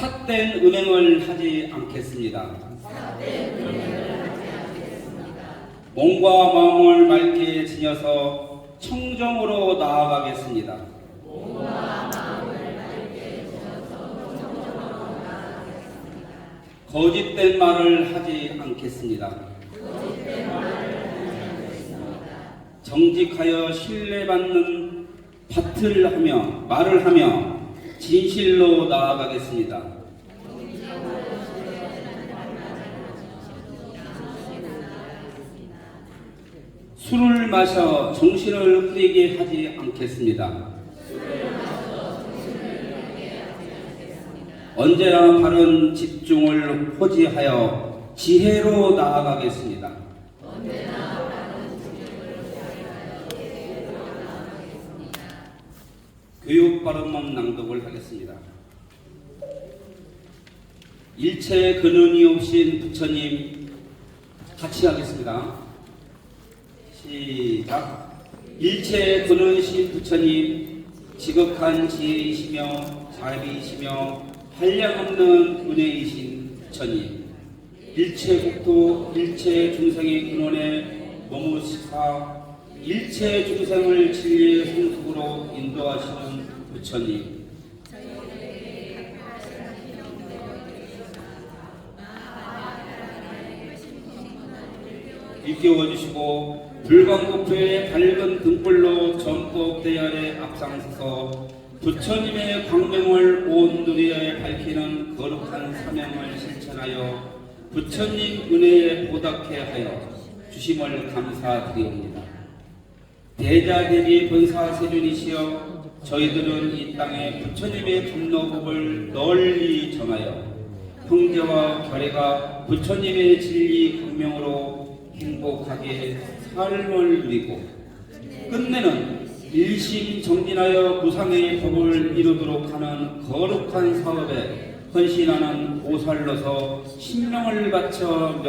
삿된 은행을 하지 않겠습니다. 몸과 마음을 맑게 지녀서 청정으로 나아가겠습니다. 거짓된 말을 하지 않겠습니다. 정직하여 신뢰받는 말을 하며 진실로 나아가겠습니다. 술을 마셔 정신을 흐리게 하지 않겠습니다. 언제나 바른 집중을 호지하여 지혜로 나아가겠습니다. 교육 발음만 낭독을 하겠습니다. 일체 근원이 없인 부처님, 같이 하겠습니다. 시작. 일체 근원이신 부처님, 지극한 지혜이시며 자비이시며 한량없는 은혜이신 부처님, 일체 국토 일체 중생의 근원에 머무시사 일체 중생을 진리의 성숙으로 인도하시는 부처님, 일깨워 주시고 불광목표의 밝은 등불로 전법 대열에 앞장서서 부처님의 광명을 온 누리에 밝히는 거룩한 사명을 실천하여 부처님 은혜에 보답해 하여 주심을 감사드리옵니다. 대자대비 본사세존이시여 저희들은 이 땅에 부처님의 감로법을 널리 전하여 형제와 결애가 부처님의 진리 광명으로 행복하게 삶을 누리고 끝내는 일심정진하여 무상의 법을 이루도록 하는 거룩한 사업에 헌신하는 보살로서 신명을 바쳐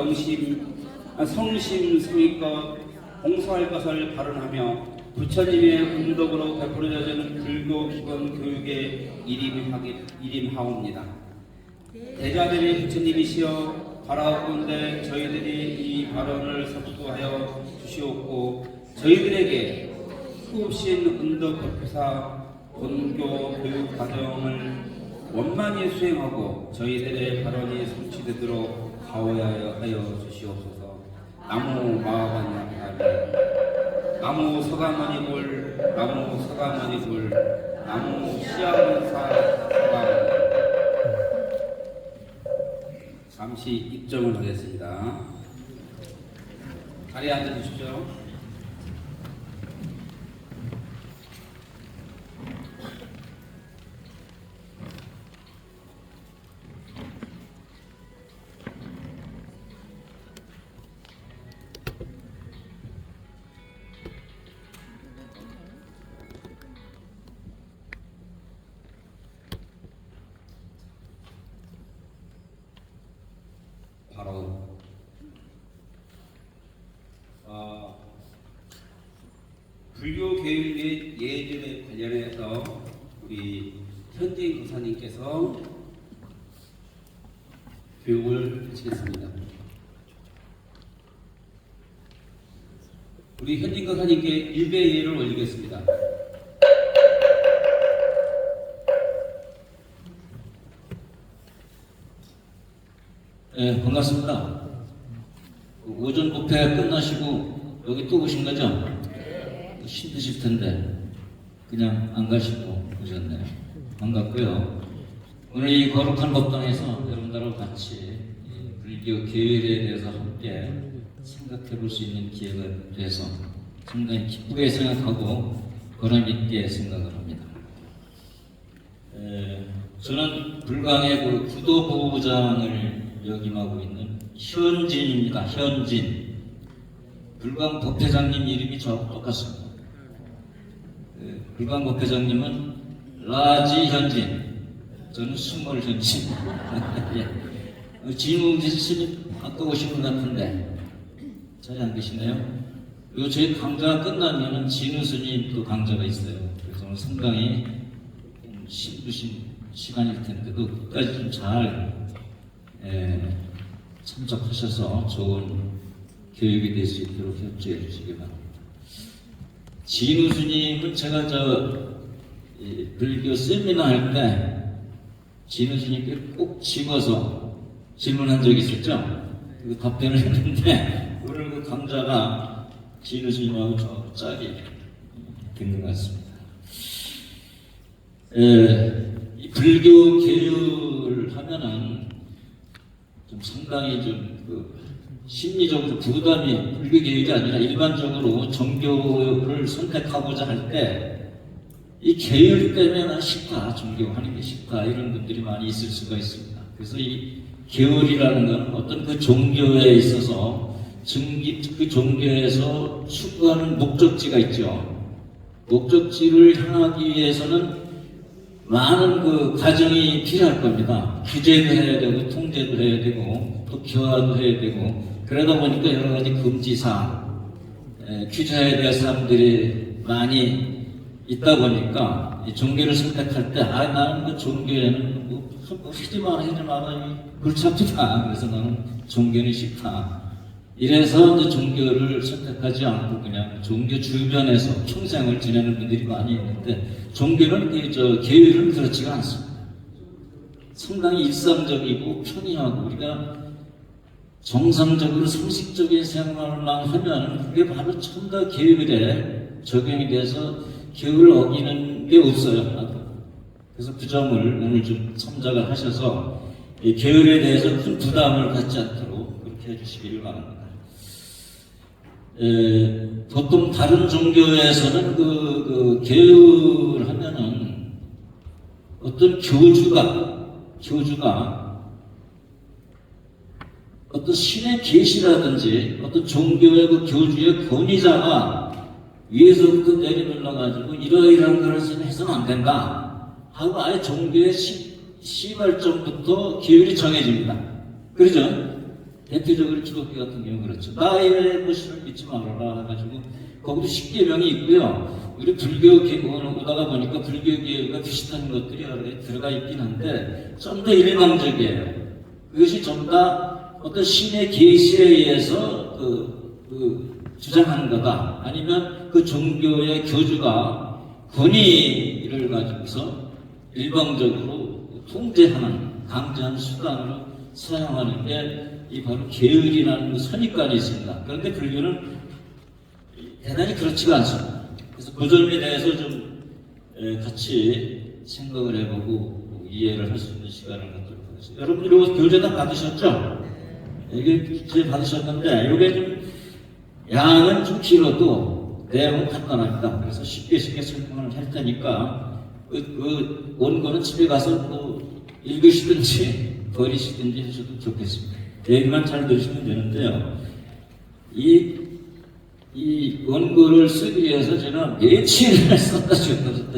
성심성의껏 봉사할 것을 발언하며 부처님의 은덕으로 베풀어지는 불교 기본 교육에 일임하옵니다. 대자들의 부처님이시여 바라옵건대 저희들이 이 발언을 섭수하여 주시옵고 저희들에게 수없인 은덕 베푸사 본교 교육 과정을 원만히 수행하고 저희들의 발언이 성취되도록 가호하여 주시옵소서. 나무 마하반야가리 나무 서가모니불 나무 서가모니불 나무 시아본사 서가모니. 잠시 입점을 하겠습니다. 자리에 앉아주십시오. 바로 불교 교육 및 예절에 관련해서 우리 현진 교사님께서 교육을 하시겠습니다. 우리 현진 교사님께 일배 예를 올리겠습니다. 네, 반갑습니다. 오전 법회 끝나시고 여기 또 오신 거죠? 힘드실 텐데 그냥 안 가시고 오셨네요. 반갑고요. 오늘 이 거룩한 법당에서 여러분들하고 같이 불교 계율에 대해서 함께 생각해 볼 수 있는 기회가 돼서 상당히 기쁘게 생각하고 보람 있게 생각을 합니다. 저는 불광의 그 구도보호장을 역임하고 있는 현진입니다. 현진. 불광 법회장님 이름이 저하고 똑같습니다. 불광 법회장님은 라지 현진, 저는 스몰 현진. 진웅진 스님 아까 오신 것 같은데 자리 안 계시네요. 그리고 저희 강좌가 끝나면은 진우 스님 또 강좌가 있어요. 그래서 오늘 상당히 힘드신 시간일 텐데도 끝까지 좀 잘 참석하셔서 좋은 교육이 될 수 있도록 협조해 주시기 바랍니다. 진우 스님은 제가 불교 세미나 할 때 진우 스님께 꼭 집어서 질문한 적이 있었죠. 그 답변을 했는데 오늘 그 강좌가 진우 스님하고 저 짝이 된 것 같습니다. 이 불교 계율을 하면은 좀 상당히 심리적으로 부담이 불교 계율이 아니라 일반적으로 종교를 선택하고자 할 때 이 계율 때문에 싫다, 종교하는 게 싫다 이런 분들이 많이 있을 수가 있습니다. 그래서 이 계율이라는 것은 어떤 그 종교에 있어서 그 종교에서 추구하는 목적지가 있죠. 목적지를 향하기 위해서는 많은 그 과정이 필요할 겁니다. 규제도 해야 되고, 통제도 해야 되고, 또 교화도 해야 되고, 그러다 보니까 여러 가지 금지사항, 규제해야 될 사람들이 많이 있다 보니까, 이 종교를 선택할 때, 나는 그 종교에는 하지 마라, 골치 아프다. 그래서 나는 종교는 싫다. 이래서 이제 종교를 선택하지 않고 그냥 종교 주변에서 평생을 지내는 분들이 많이 있는데, 종교는 계율은 그렇지가 않습니다. 상당히 일상적이고 편의하고 우리가 정상적으로 상식적인 생활만 하면 그게 바로 첨가 계율에 적용이 돼서 계율을 어기는 게 없어요. 그래서 그 점을 오늘 좀 참작을 하셔서 이 계율에 대해서 큰 부담을 갖지 않도록 그렇게 해주시기를 바랍니다. 보통 다른 종교에서는 그 계율하면은 어떤 교주가 어떤 신의 계시라든지 어떤 종교의 그 교주의 권위자가 위에서부터 내려올라가지고 이러이러한 것을 해서는 안 된다 하고 아예 종교의 시발점부터 계율이 정해집니다. 그러죠? 대표적으로 기독교 같은 경우 그렇죠. 나의 것을 믿지 말아라 해가지고 거기도 10계명이 있고요. 우리 불교 계율을 오다가 보니까 불교 계율과 비슷한 것들이 여러 개 들어가 있긴 한데 좀 더 일방적이에요. 그것이 전부 다 어떤 신의 계시에 의해서 주장하는 거다. 아니면 그 종교의 교주가 권위를 가지고서 일방적으로 통제하는 강제하는 수단으로 사용하는 게 이 바로 계율이라는 그 선입관이 있습니다. 그런데 불교는 대단히 그렇지가 않습니다. 그래서 그 점에 대해서 좀 같이 생각을 해보고 이해를 할 수 있는 시간을 갖도록 하겠습니다. 여러분들 이거 교재 다 받으셨죠? 이게 교재 받으셨는데 이게 좀 양은 좀 길어도 내용은 간단합니다. 그래서 쉽게 설명을 할 테니까 그 원고는 집에 가서 또 읽으시든지 버리시든지 하셔도 좋겠습니다. 얘기만 잘 들으시면 되는데요. 이 원고를 쓰기 위해서 제가 며칠을 썼다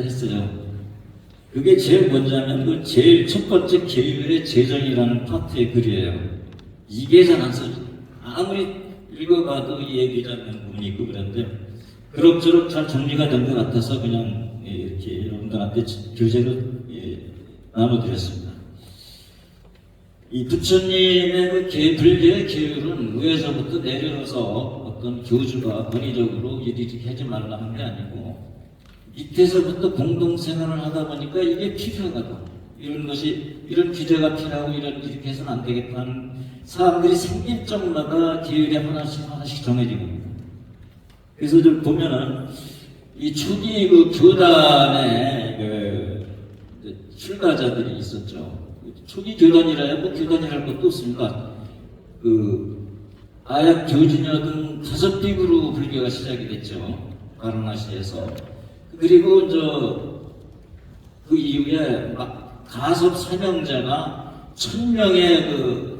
했어요. 그게 제일 먼저는 그 제일 첫 번째 계율의 제정이라는 파트의 글이에요. 이게 잘 안 써져. 아무리 읽어봐도 이해되지 부분이 있고 그런데 그럭저럭 잘 정리가 된 것 같아서 그냥 이렇게 여러분들한테 교재로 나눠드렸습니다. 이 부처님의 그 불교의 계율은 위에서부터 내려서 어떤 교주가 권위적으로 이렇게 하지 말라 한 게 아니고 밑에서부터 공동생활을 하다 보니까 이게 필요하다. 이런 규제가 필요하고 이렇게 해서는 안 되겠다 하는 사람들이 생길 적마다 계율이 하나씩 정해지고 있습니다. 그래서 좀 보면은 이 초기 그 교단의 출가자들이 있었죠. 초기 교단이라야 뭐 교단이랄 것도 없습니다. 아약 교주녀 등 5픽으로 불교가 시작이 됐죠. 바라나시에서. 그리고 그 이후에 가섭 사명자가 1000명의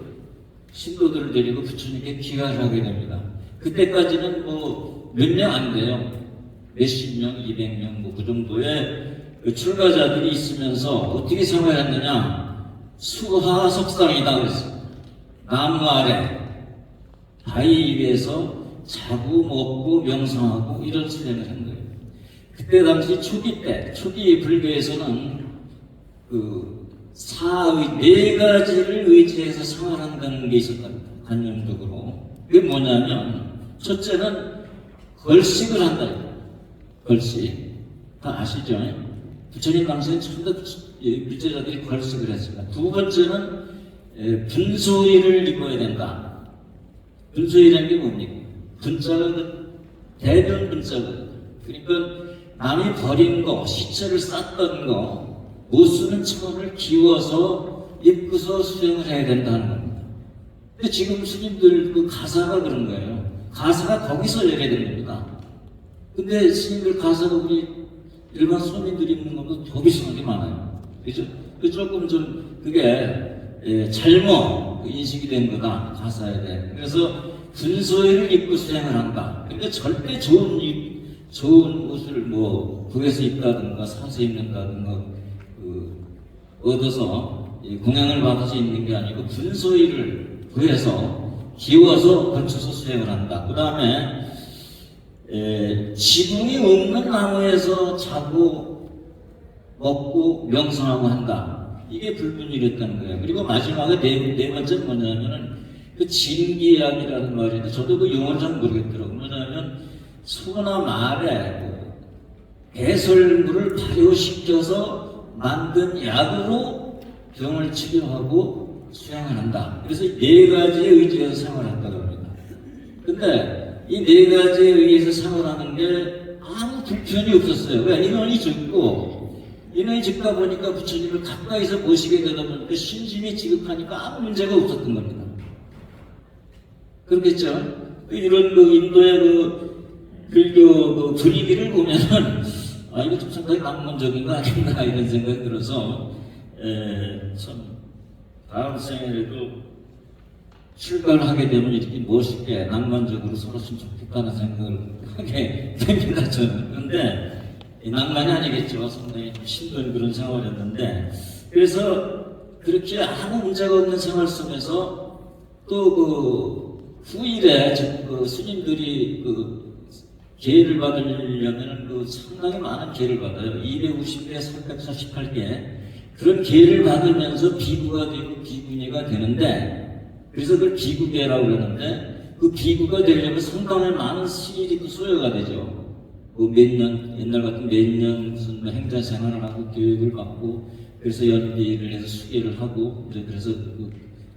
신도들을 데리고 부처님께 귀화를 하게 됩니다. 그때까지는 몇 명 안 돼요. 몇십 명, 200명, 그 정도의 출가자들이 있으면서 어떻게 생활했느냐? 수하석상이다 그랬어요. 나무 아래, 바위 위에서 자고 먹고 명상하고 이런 수행을 한 거예요. 그때 당시 초기 불교에서는 사의 네 가지를 의지해서 생활한다는 게 있었답니다. 관념적으로. 그게 뭐냐면 첫째는 걸식을 한다. 걸식. 다 아시죠? 부처님 당시에는 전부 다 불제자들이 걸식을 했습니다. 두 번째는 분소일을 입어야 된다. 분소일이라는 게 뭡니까? 분자가 대변 분자가 그러니까 남이 버린 거, 시체를 쌌던 거 못 쓰는 천을 기워서 입고서 수행을 해야 된다는 겁니다. 근데 지금 스님들 그 가사가 그런 거예요. 가사가 거기서 열어야 되는 겁니다. 근데 스님들 가사가 우리 일반 소민들이 입는 것보다 더 비싼 게 많아요. 그죠? 조금 좀 그게 잘못 인식이 된 거다. 가사에 대해. 그래서 분소회를 입고 수행을 한다. 그러니까 절대 좋은 옷을 뭐 구해서 입다든가 사서 입는다든가 얻어서 공양을 받아서 입는 게 아니고 분소회를 구해서 기워서 걸쳐서 수행을 한다. 그 다음에 지붕이 없는 나무에서 자고 먹고 명상하고 한다. 이게 불분일했다는 거예요. 그리고 마지막에 네 번째는 뭐냐면은 그 진기약이라는 말인데 저도 그 용어를 잘 모르겠더라고요. 뭐냐면 소나 말에 배설물을 발효시켜서 만든 약으로 병을 치료하고 수행을 한다. 그래서 네 가지에 의지해서 생활한다고 합니다. 근데 이 네 가지에 의해서 생활하는 게 아무 불편이 없었어요. 왜? 인원이 적고 인원이 적다 보니까 부처님을 가까이서 모시게 되다 보니까 신심이 지극하니까 아무 문제가 없었던 겁니다. 그렇겠죠? 이런 그 인도의 그 불교 그 분위기를 보면은 이거 좀 상당히 낭만적인 거 아닌가 이런 생각이 들어서 참 다음 생에도 출가를 하게 되면 이렇게 멋있게 낭만적으로 살았으면 좋겠다는 생각을 하게 됩니다. 저는. 그런데 낭만이 아니겠죠. 상당히 힘든 그런 생활이었는데 그래서 그렇게 아무 문제가 없는 생활 속에서 또 그 후일에 그 스님들이 그 기회를 받으려면 그 상당히 많은 기회를 받아요. 250개, 348개 그런 기회를 받으면서 비구가 되고 비구니가 되는데 그래서 그걸 비구계라고 그러는데 그 비구가 되려면 상당히 많은 시일이 그 소요가 되죠. 그 몇 년, 옛날 같은 몇 년 무슨 행자 생활을 하고 교육을 받고 그래서 연비를 해서 수계를 하고 이제 그래서 그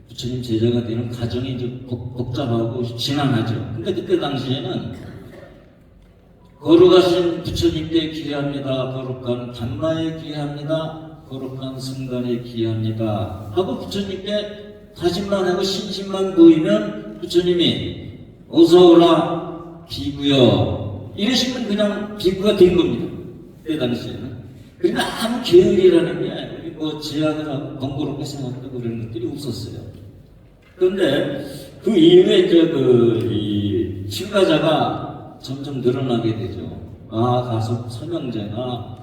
부처님 제자가 되는 과정이 좀 복잡하고 지난하죠. 근데 그때 당시에는 거룩하신 부처님께 기회합니다. 거룩한 단마에 기회합니다. 거룩한 성단에 기회합니다. 하고 부처님께 다짐만 하고 신심만 보이면 부처님이 어서 오라 비구여 이러시면 그냥 비구가 된 겁니다. 그때 당시에는. 그러니까 아무 계율이라는 게 뭐 제약을 하고 번거롭게 생각하고 그런 것들이 없었어요. 그런데 그 이후에 이제 이 출가자가 점점 늘어나게 되죠. 가서 서명제가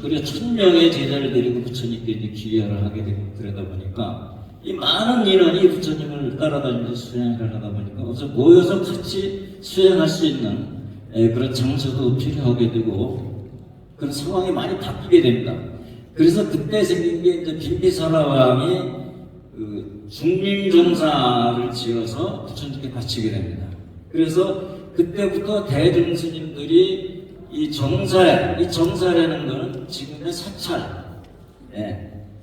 그래 1000명의 제자를 데리고 부처님께 이제 기회를 하게 되고 그러다 보니까 이 많은 인원이 부처님을 따라다니면서 수행을 하다 보니까 어서 모여서 같이 수행할 수 있는 그런 장소도 필요하게 되고 그런 상황이 많이 바뀌게 됩니다. 그래서 그때 생긴 게 이제 빈비사라 왕이 그 중림정사를 지어서 부처님께 바치게 됩니다. 그래서 그때부터 대중스님들이 이 정사라는 것은 지금의 사찰,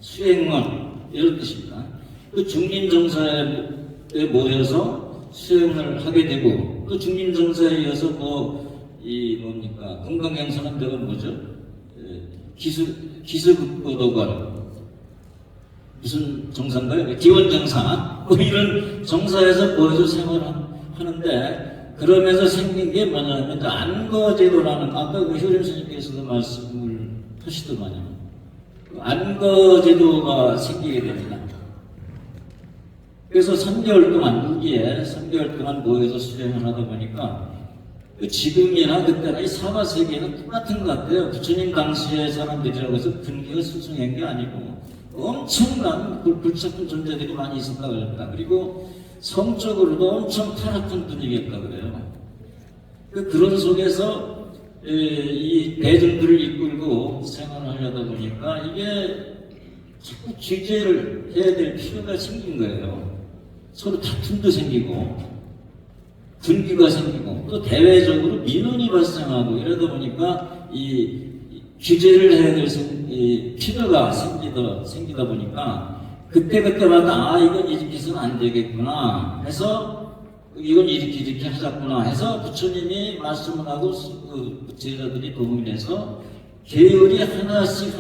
수행원 이런 뜻입니다. 그 중림정사에 모여서 수행을 하게 되고 또 중림정사에 이어서 뭡니까 금강경선한 데가 뭐죠? 기수급보도관 무슨 정사인가요? 기원정사 이런 정사에서 모여서 생활하는데 그러면서 생긴 게 뭐냐면 안거제도라는 아까 그 효림 스님께서도 말씀을 하시더만요. 안거제도가 생기게 됩니다. 그래서 3개월 동안 무기에 3개월 동안 모여서 수행을 하다 보니까 지금이나 그때나 이 사바세계는 똑같은 것 같아요. 부처님 당시의 사람들이라고 해서 분기가 수승한 게 아니고 엄청난 불착한 존재들이 많이 있었다고 합니다. 그리고 성적으로도 엄청 타락한 분위기였다고 그래요. 그런 속에서 이 대중들을 이끌고 생활을 하려다 보니까 이게 자꾸 규제를 해야 될 필요가 생긴 거예요. 서로 다툼도 생기고 분기가 생기고 또 대외적으로 민원이 발생하고 이러다 보니까 이 규제를 해야 될 이 필요가 생기다 보니까 그때마다 이건 이렇게 해서는 안 되겠구나 해서 이건 이렇게 하자꾸나 해서 부처님이 말씀을 하고 그 제자들이 도움이 돼서 계율이 하나씩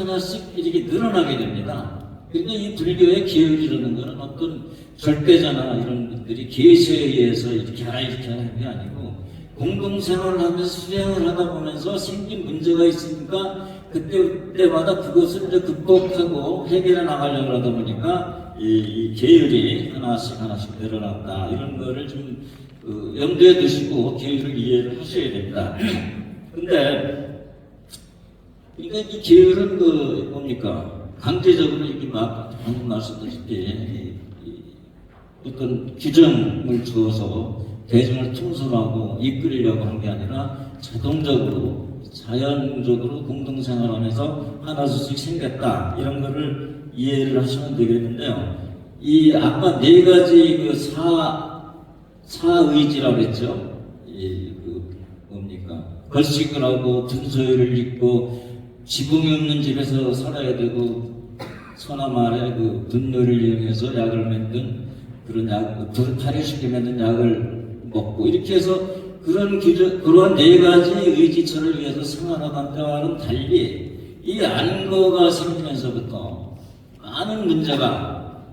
이렇게 늘어나게 됩니다. 그러니까 이 불교의 계율이라는 것은 어떤 절대자나 이런 것들이 계시에 의해서 이렇게 하라 하는 게 아니고 공동생활을 하면서 수행을 하다 보면서 생긴 문제가 있으니까 그때마다 그것을 이제 극복하고 해결해 나가려고 하다 보니까 이 계율이 하나씩 늘어났다. 이런 거를 좀 염두에 두시고 계율을 이해를 하셔야 됩니다. 근데 그러니까 이 계율은 뭡니까? 강제적으로 이렇게 막 방금 말씀드렸듯이 어떤 규정을 주어서 대중을 통솔하고 이끌려고 한 게 아니라 자연적으로 공동생활하면서 하나씩 생겼다. 이런 거를 이해를 하시면 되겠는데요. 이 아까 네 가지 그 사의지라고 했죠. 뭡니까? 걸식을 하고 분소유를 입고 지붕이 없는 집에서 살아야 되고 소나말에 그 분뇨를 이용해서 약을 만든 그런 불을 발효시켜 만든 약을 먹고 이렇게 해서 그러한 네 가지 의지처를 위해서 생활하던 때와는 달리 이 안거가 생기면서부터 많은 문제가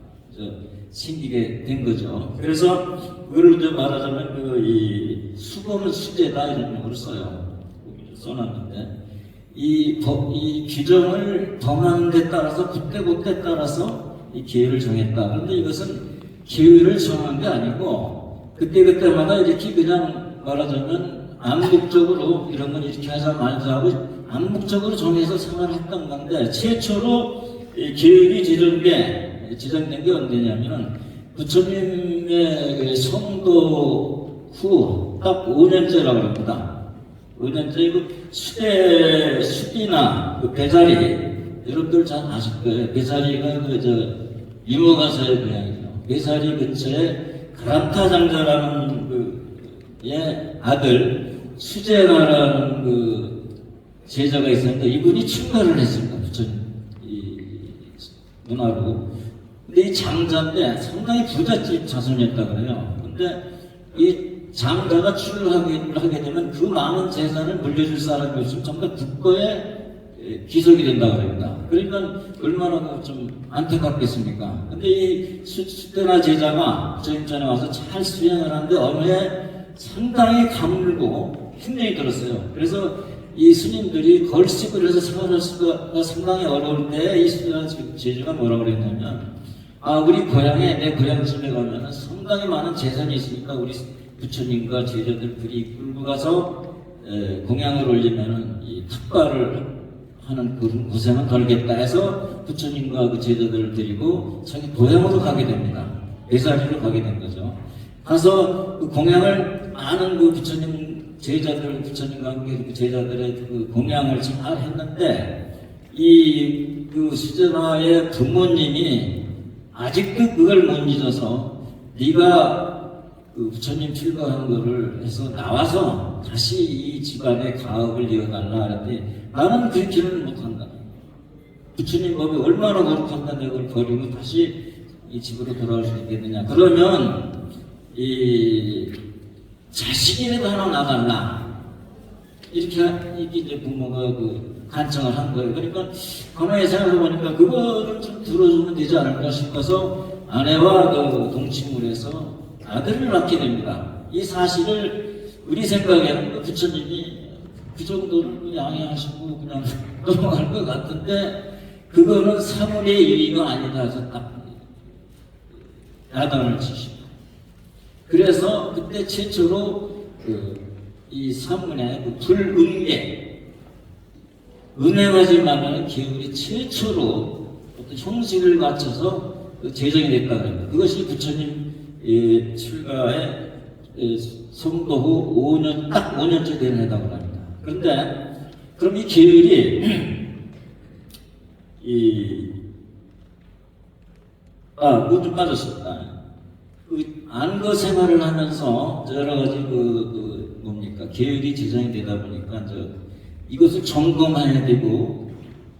생기게 된 거죠. 그래서 그걸 이제 말하자면 이 수범은 수제다 이런 용어를 써놨는데 이 규정을 정하는 데 따라서 그때 따라서 이 기회를 정했다. 그런데 이것은 기회를 정한 게 아니고 그때마다 이렇게 그냥 말하자면 암묵적으로 이런 건 이렇게 하자 말자 하고 암묵적으로 정해서 생활했던 건데 최초로 이 계율이 지정된 게 언제냐면은 부처님의 성도 후 딱 5년째라고 합니다. 5년째 수디나 배자리 여러분들 잘 아실 거예요. 배자리가 유머가서의 고향이죠. 배자리 근처에 가람타 장자라는 아들 수제나라는 제자가 있었는데 이분이 출가를 했습니다. 부처님 문화로. 근데 이 장자인데 상당히 부잣집 자손이었다 그래요. 근데 이 장자가 출가를 하게 되면 그 많은 재산을 물려줄 사람이 없으면 전부 다 국거에 귀속이 된다고 합니다. 그러니까 얼마나 좀 안타깝겠습니까? 근데 이 수대나 제자가 부처님 전에 와서 잘 수행을 하는데 어느 해 상당히 가물고 흉내이 들었어요. 그래서 이 스님들이 걸식을 해서 생활할 수가 상당히 어려울 때 이 수대나 제자가 뭐라고 그랬냐면 우리 내 고향집에 가면 상당히 많은 재산이 있으니까 우리 부처님과 제자들 둘이 끌고 가서 공양을 올리면은 이 탁발을 하는 그런 고생은 덜겠다 해서 부처님과 그 제자들을 데리고 자기 고향으로 가게 됩니다. 배사리로 가게 된 거죠. 가서 그 공양을 많은 그 부처님과 함께 그 제자들의 그 공양을 잘 했는데 그 수제나의 부모님이 아직도 그걸 못 잊어서 네가 그 부처님 출가한 거를 해서 나와서 다시 이 집안의 가업을 이어달라 하는데 나는 그렇게는 못한다. 부처님 법이 얼마나 거룩한다 내가 그걸 버리고 다시 이 집으로 돌아올 수 있겠느냐. 그러면 이 자식이라도 하나 나달라. 이렇게 이제 부모가 간청을 한 거예요. 그러니까 가만히 생각해보니까 그거를 좀 들어주면 되지 않을까 싶어서 아내와 동침을 해서 아들을 낳게 됩니다. 이 사실을 우리 생각에는 부처님이 그 정도를 양해하시고 그냥 넘어갈 것 같은데 그거는 사물의 유의가 아니다 해서 딱 야단을 치십니다. 그래서 그때 최초로 이 사문의 불응계 은행하지 말라는 계율이 최초로 어떤 형식을 갖춰서 제정이 됐다고 합니다. 그것이 부처님 출가의 성도 후 딱 5년째 된 해라고 합니다. 그런데 그럼 이 계율이 좀 빠졌습니다. 그 안거 생활을 하면서 여러 가지 뭡니까 계획이 제정이 되다 보니까 이것을 점검해야 되고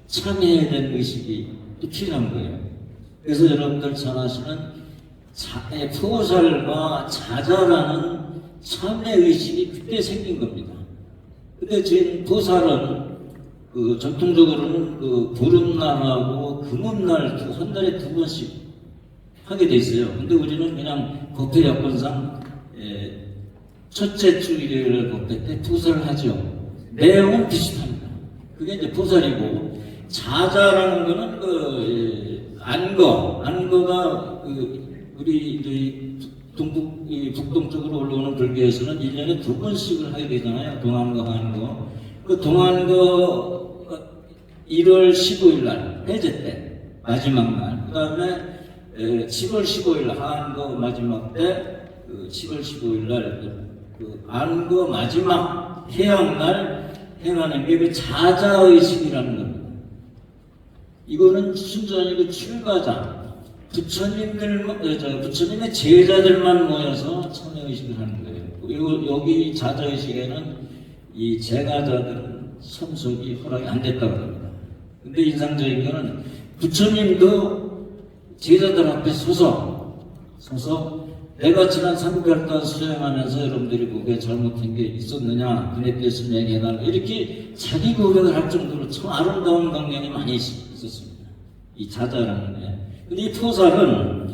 참여해야 되는 의식이 또 필요한 거예요. 그래서 여러분들 잘 아시는 포살과 자자라는 참여 의식이 그때 생긴 겁니다. 근데 지금 포살은 전통적으로는 보름날하고 금음날 한 달에 2번씩 하게 돼 있어요. 근데 우리는 그냥 법회 여건상 첫째 주 일요일 법회 때 포살을 하죠. 내용은 비슷합니다. 그게 이제 포살이고, 자자라는 거는 안거가 우리 북동쪽으로 올라오는 불교에서는 1년에 2번씩을 하게 되잖아요. 동안거, 한거. 그 동안거 1월 15일 날, 해제 때, 마지막 날. 그 다음에 7월 15일 날, 한거 마지막 때, 7월 15일 날, 안거 마지막 해양날 행하는 게 그 자자의식이라는 겁니다. 이거는 순전히 출가자, 부처님의 제자들만 모여서 참여의식을 하는 거예요. 그리고 여기 자자의식에는 이 제가자들은 참석이 허락이 안 됐다고 합니다. 근데 인상적인 거는 부처님도 제자들 앞에 서서 내가 지난 300달 수행하면서 여러분들이 보기에 잘못한 게 있었느냐, 그네 뜻을 얘기해달라, 이렇게 자기 고백을 할 정도로 참 아름다운 강연이 많이 있었습니다. 이 자자라는 게. 근데 이 포살은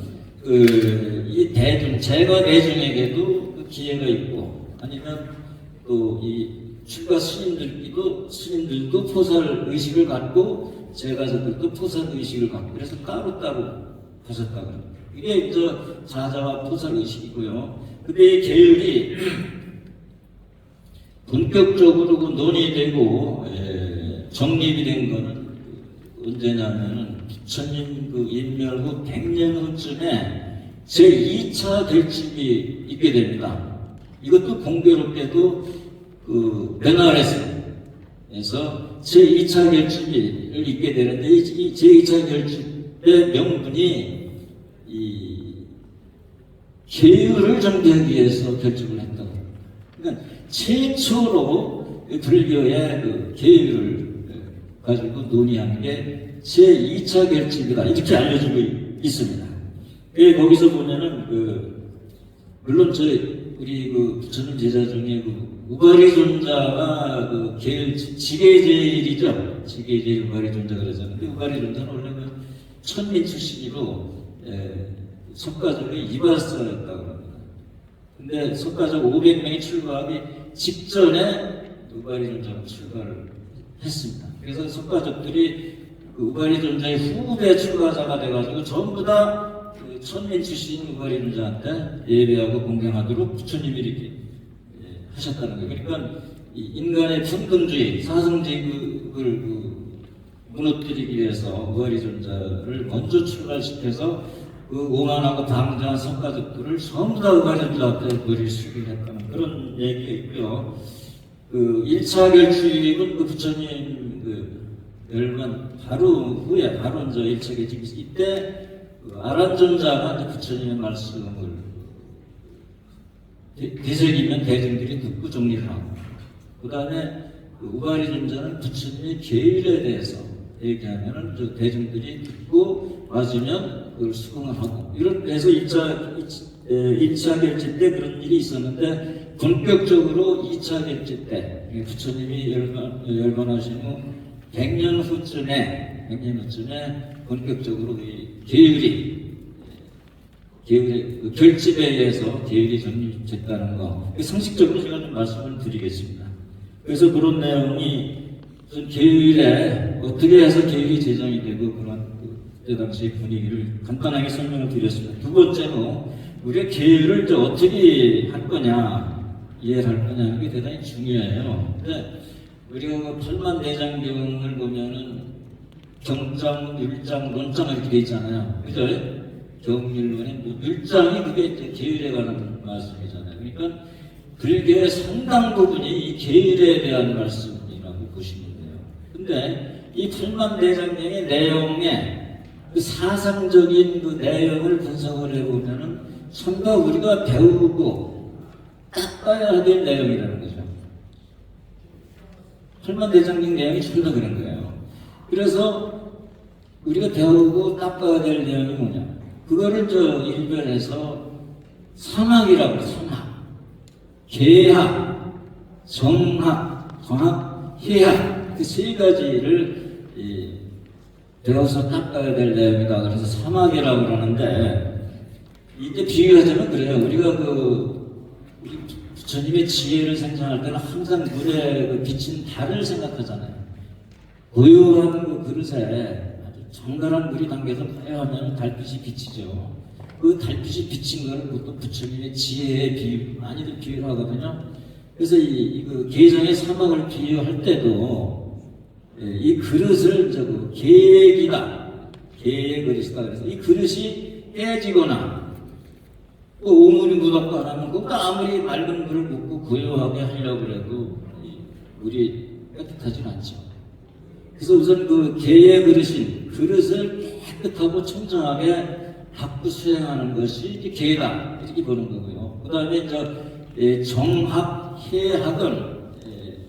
이 제가 대중에게도 그 기회가 있고, 아니면 또 이 출가 스님들도 포살 의식을 갖고, 제가자들도 포살 의식을 갖고, 그래서 따로따로 하셨다고 합니다. 이게 자자와 포살 의식이고요. 근데 이 계율이 본격적으로 논의되고 정립이 된 거는 언제냐면은 부처님 인멸 후 100년 후쯤에 제2차 결집이 있게 됩니다. 이것도 공교롭게도 베나레스에서 제2차 결집을 있게 되는데, 이 제2차 결집의 명분이 이 계율을 정비하기 위해서 결집을 했다고. 그러니까 최초로 불교의 계율을 가지고 논의한 게 제2차 결집이다, 이렇게 알려지고 있습니다. 거기서 보면은 물론 우리 부처님 제자 중에 우바리존자가 계율 지계제일이죠. 지계제일 우바리존자 그러잖아요. 근데 우바리존자는 원래 천민 출신으로 석가적의 이발사였다고 합니다. 근데 석가적 500명이 출가하기 직전에 우바리존자가 출가를 했습니다. 그래서 석가적들이 우바리존자의 후배 출가자가 돼가지고 전부 다 천민 출신 우바리존자한테 예배하고 공경하도록 부처님이 이렇게 하셨다는 거예요. 그러니까 인간의 평등주의, 사성제국을 무너뜨리기 위해서 우바리존자를 먼저 출발시켜서 오만하고 방자한 석가족들을 전부 다 우바리존자 앞에 머리를 숙이게 했다는 그런 얘기가 있고요. 1차 결집은 부처님 멸관 바로 후에, 바로 이제 1차 결집이 이때 아란존자가 부처님의 말씀을 되새기면 대중들이 듣고 정리하고, 그 다음에 우바리존자는 부처님의 계율에 대해서 얘기하면은 대중들이 듣고 맞으면 그걸 수긍을 하고, 이런 해서 1차 결집 때 그런 일이 있었는데, 본격적으로 2차 결집 때 부처님이 열반하신 후 100년 후쯤에 본격적으로 이 계율의 결집에 의해서 계율이 정립됐다는 거, 상식적으로 제가 좀 말씀을 드리겠습니다. 그래서 그런 내용이 계율에 어떻게 해서 계율이 제정이 되고 그런 그때 당시 분위기를 간단하게 설명을 드렸습니다. 두 번째로 우리가 계율을 어떻게 할 거냐, 이해를 할 거냐, 이게 대단히 중요해요. 근데 우리가 팔만대장경을 보면은 경장, 율장, 논장 이렇게 돼 있잖아요. 그죠? 경율론에 율장이 그게 이제 계율에 관한 말씀이잖아요. 그러니까 불교의 상당 부분이 이 계율에 대한 말씀이라고 보시면 돼요. 근데 이 팔만대장경의 내용에 그 사상적인 그 내용을 분석을 해보면은 전부 우리가 배우고 닦아야 될 내용이라는 거죠. 설만대장경 내용이 전부 그런 거예요. 그래서 우리가 배우고 닦아야 될 내용이 뭐냐? 그거를 일별해서 삼학이라고 해요. 삼학. 계학, 정학, 해학. 그 세 가지를 배워서 닦아야 될 내용이다. 그래서 삼학이라고 그러는데, 이제 비유하자면 그래요. 우리가 우리 부처님의 지혜를 생각할 때는 항상 물에 비친 달을 생각하잖아요. 고요한 그 그릇에 아주 정갈한 물이 담겨서 고요하면 달빛이 비치죠. 그 달빛이 비친 거를 또 부처님의 지혜에 많이들 비유를 하거든요. 그래서 그 계정의 사막을 비유할 때도 이 그릇을 계획이다. 계획 그릇이다. 그래서 이 그릇이 깨지거나 또 오물이 묻었거나 하면 그것도 아무리 맑은 물을 붓고 고요하게 하려고 해도 물이 깨끗하지는 않죠. 그래서 우선 그 계획 그릇인 그릇을 깨끗하고 청정하게 닦고 수행하는 것이 이제 계다 이렇게 보는 거고요. 그 다음에 정학, 해학은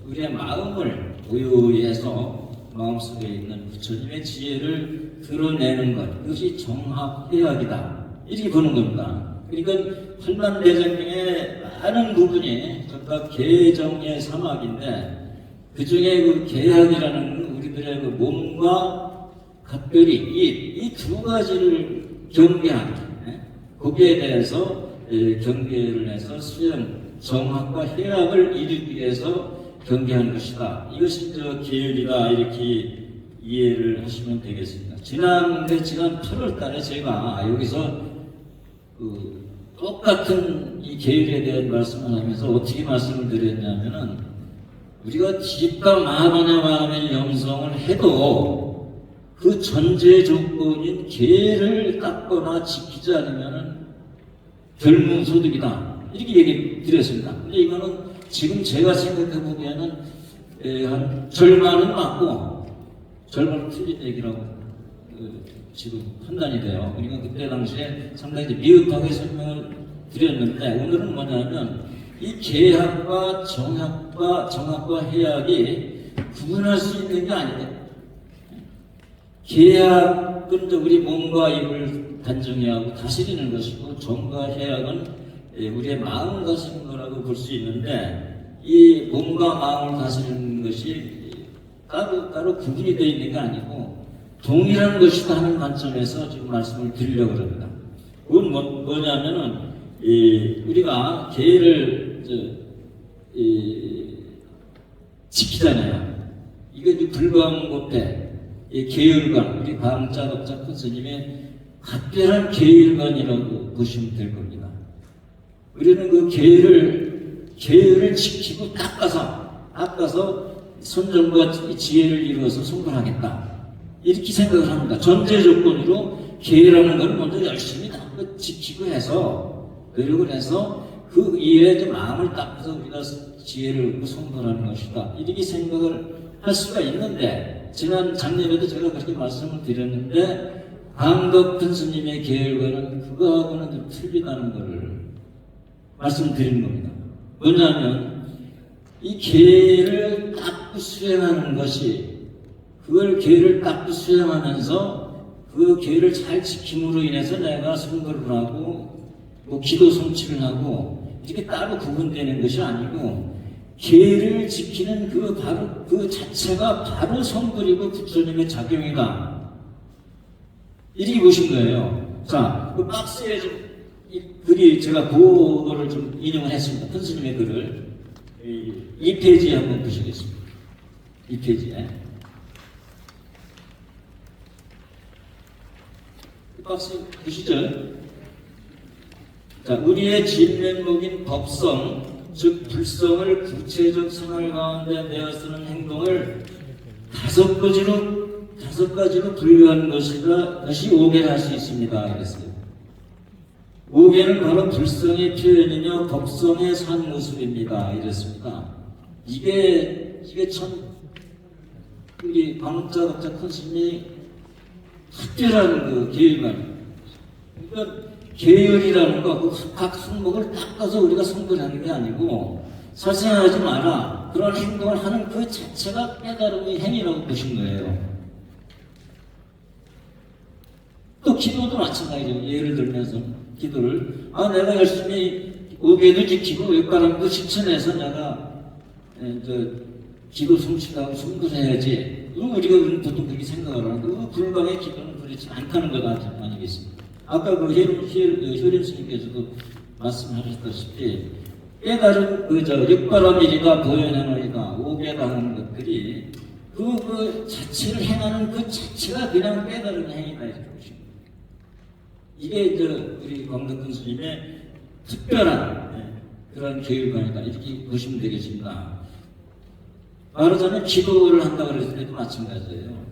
우리의 마음을 고요히 해서 마음속에 있는 부처님의 지혜를 드러내는 것, 그것이 정학, 해학이다 이렇게 보는 겁니다. 그러니까 설만대장경의 많은 부분이 전부 계정의 사막인데 그 중에 그 계학이라는 우리들의 그 몸과 각별이 이 두 가지를 경계하는 거기에 대해서 경계를 해서 수행, 정학과 해학을 이루기 위해서 경계하는 것이다. 이것이 계율이다 이렇게 이해를 하시면 되겠습니다. 지난 8월 달에 제가 여기서 똑같은 이 계율에 대한 말씀을 하면서 어떻게 말씀을 드렸냐면은 우리가 집과 마하바냐 마음의 영성을 해도 그 전제 조건인 계를 닦거나 지키지 않으면은 별무소득이다 이렇게 얘기 드렸습니다. 근데 이거는 지금 제가 생각해 보기에는 한 절반은 맞고 절반은 틀린 얘기라고 지금 판단이 돼요. 그러니까 그때 당시에 상당히 미흡하게 설명을 드렸는데 오늘은 뭐냐면 이 계학과 정학과 해학이 구분할 수 있는 게 아니에요. 계학은 우리 몸과 입을 단정히 하고 다스리는 것이고 정과 해학은 우리의 마음을 다스리는 거라고 볼 수 있는데 이 몸과 마음을 다스리는 것이 따로 구분이 되어 있는 게 아니고 동일한 것이다 하는 관점에서 지금 말씀을 드리려고 합니다. 그건 뭐냐면은 우리가 계를 지키잖아요. 이게 불광법회 계율관, 우리 방자덕자 큰 스님의 각별한 계율관이라고 보시면 될 겁니다. 우리는 그 계율을 지키고 닦아서 선정과 지혜를 이루어서 성불하겠다. 이렇게 생각을 합니다. 전제 조건으로 계율하는 걸 먼저 열심히 지키고 해서 노력을 해서 그 이외에 마음을 닦아서 우리가 지혜를 얻고 성불하는 것이다. 이렇게 생각을 할 수가 있는데 지난 작년에도 제가 그렇게 말씀을 드렸는데 광덕큰 스님의 계율과는 그거하고는 좀 틀리다는 것을 말씀드리는 겁니다. 뭐냐면 이 계를 닦고 수행하는 것이 그걸 계를 닦고 수행하면서 그 계를 잘 지킴으로 인해서 내가 성불을 하고 기도 성취를 하고 이렇게 따로 구분되는 것이 아니고 계를 지키는 그 자체가 바로 성불이고 부처님의 작용이다. 이렇게 보신 거예요. 자, 그 박스에 글이 제가 그거를 좀 인용을 했습니다. 큰 스님의 글을 2페이지에 한번 보시겠습니다. 2페이지에 박스 보시죠. 자, 우리의 진면목인 법성 즉 불성을 구체적 생활 가운데 내어 쓰는 행동을 다섯 가지로 분류한 것이 오계를 할 수 있습니다. 그랬어요. 오계는 바로 불성의 표현이며 법성의 산 모습입니다. 이랬습니다. 이게 참 우리 방자덕자 큰 스님이 특별한 그 계율만. 그러니까 계율이라는 거, 각 항목을 닦아서 우리가 성불하는 게 아니고 설생하지 마라. 그런 행동을 하는 그 자체가 깨달음의 행위라고 보신 거예요. 또 기도도 마찬가지죠. 예를 들면서 기도를 내가 열심히 오계도 지키고 육바람도 실천해서 내가 기도 성취하고 성불해야지. 우리가 보통 그렇게 생각을 하는데 그 불광의 기도는 그렇지 않다는 것 아니겠습니까? 아까 그 효림 스님께서도 말씀하셨다시피 깨달은 육바람일이다 보현행위다 오계다 하는 것들이 그 자체를 행하는 그 자체가 그냥 깨달은 행위다 이렇게 보시면 이게 우리 광덕근 스님의 특별한 그런 교육관이다 이렇게 보시면 되겠습니다. 말하자면 기도를 한다고 그랬을 때도 마찬가지예요.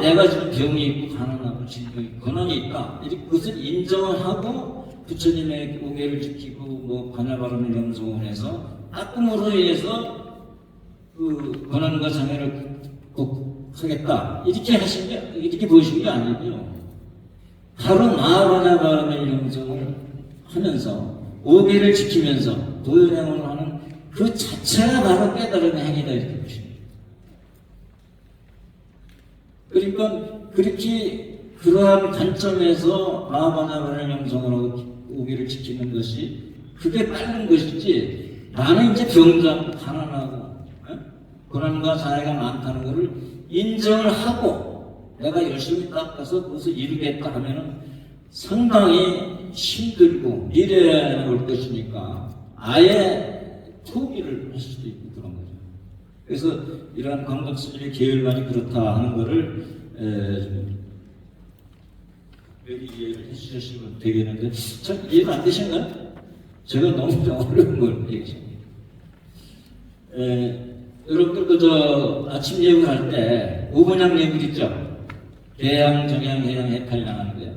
내가 지금 병이 있고 가난하고 질병이 고난이 있다. 이렇게 그것을 인정을 하고 부처님의 오계를 지키고 뭐 관야바람을 명성을 해서 따끔으로 인해서 그 고난과 장애를 극복하겠다. 이렇게 보시는 게 아니고요. 바로 관야바람의 명성을 하면서 오계를 지키면서 도연행을 하는 그 자체가 바로 깨달음의 행위다 이렇게 보십니다. 그러니까 그렇게 그러한 관점에서 마하바나바라의 명성을 하고 오계를 지키는 것이 그게 빠른 것이지 나는 이제 병자고 가난하고 고난과 장애가 많다는 것을 인정을 하고 내가 열심히 닦아서 그것을 이루겠다 하면은 상당히 힘들고 미래에 올 것이니까 아예 포기를 할 수도 있고 그런 거죠. 그래서 이러한 광덕스님의 계율만이 그렇다 하는 것을 여기 이해를 해주시면 되겠는데 참 이해가 안 되시나요? 제가 너무 어려운 걸 얘기합니다. 여러분들 아침 예불 할 때 오분양 예불 있죠? 계양, 정양, 해양, 해탈양 하는 거예요.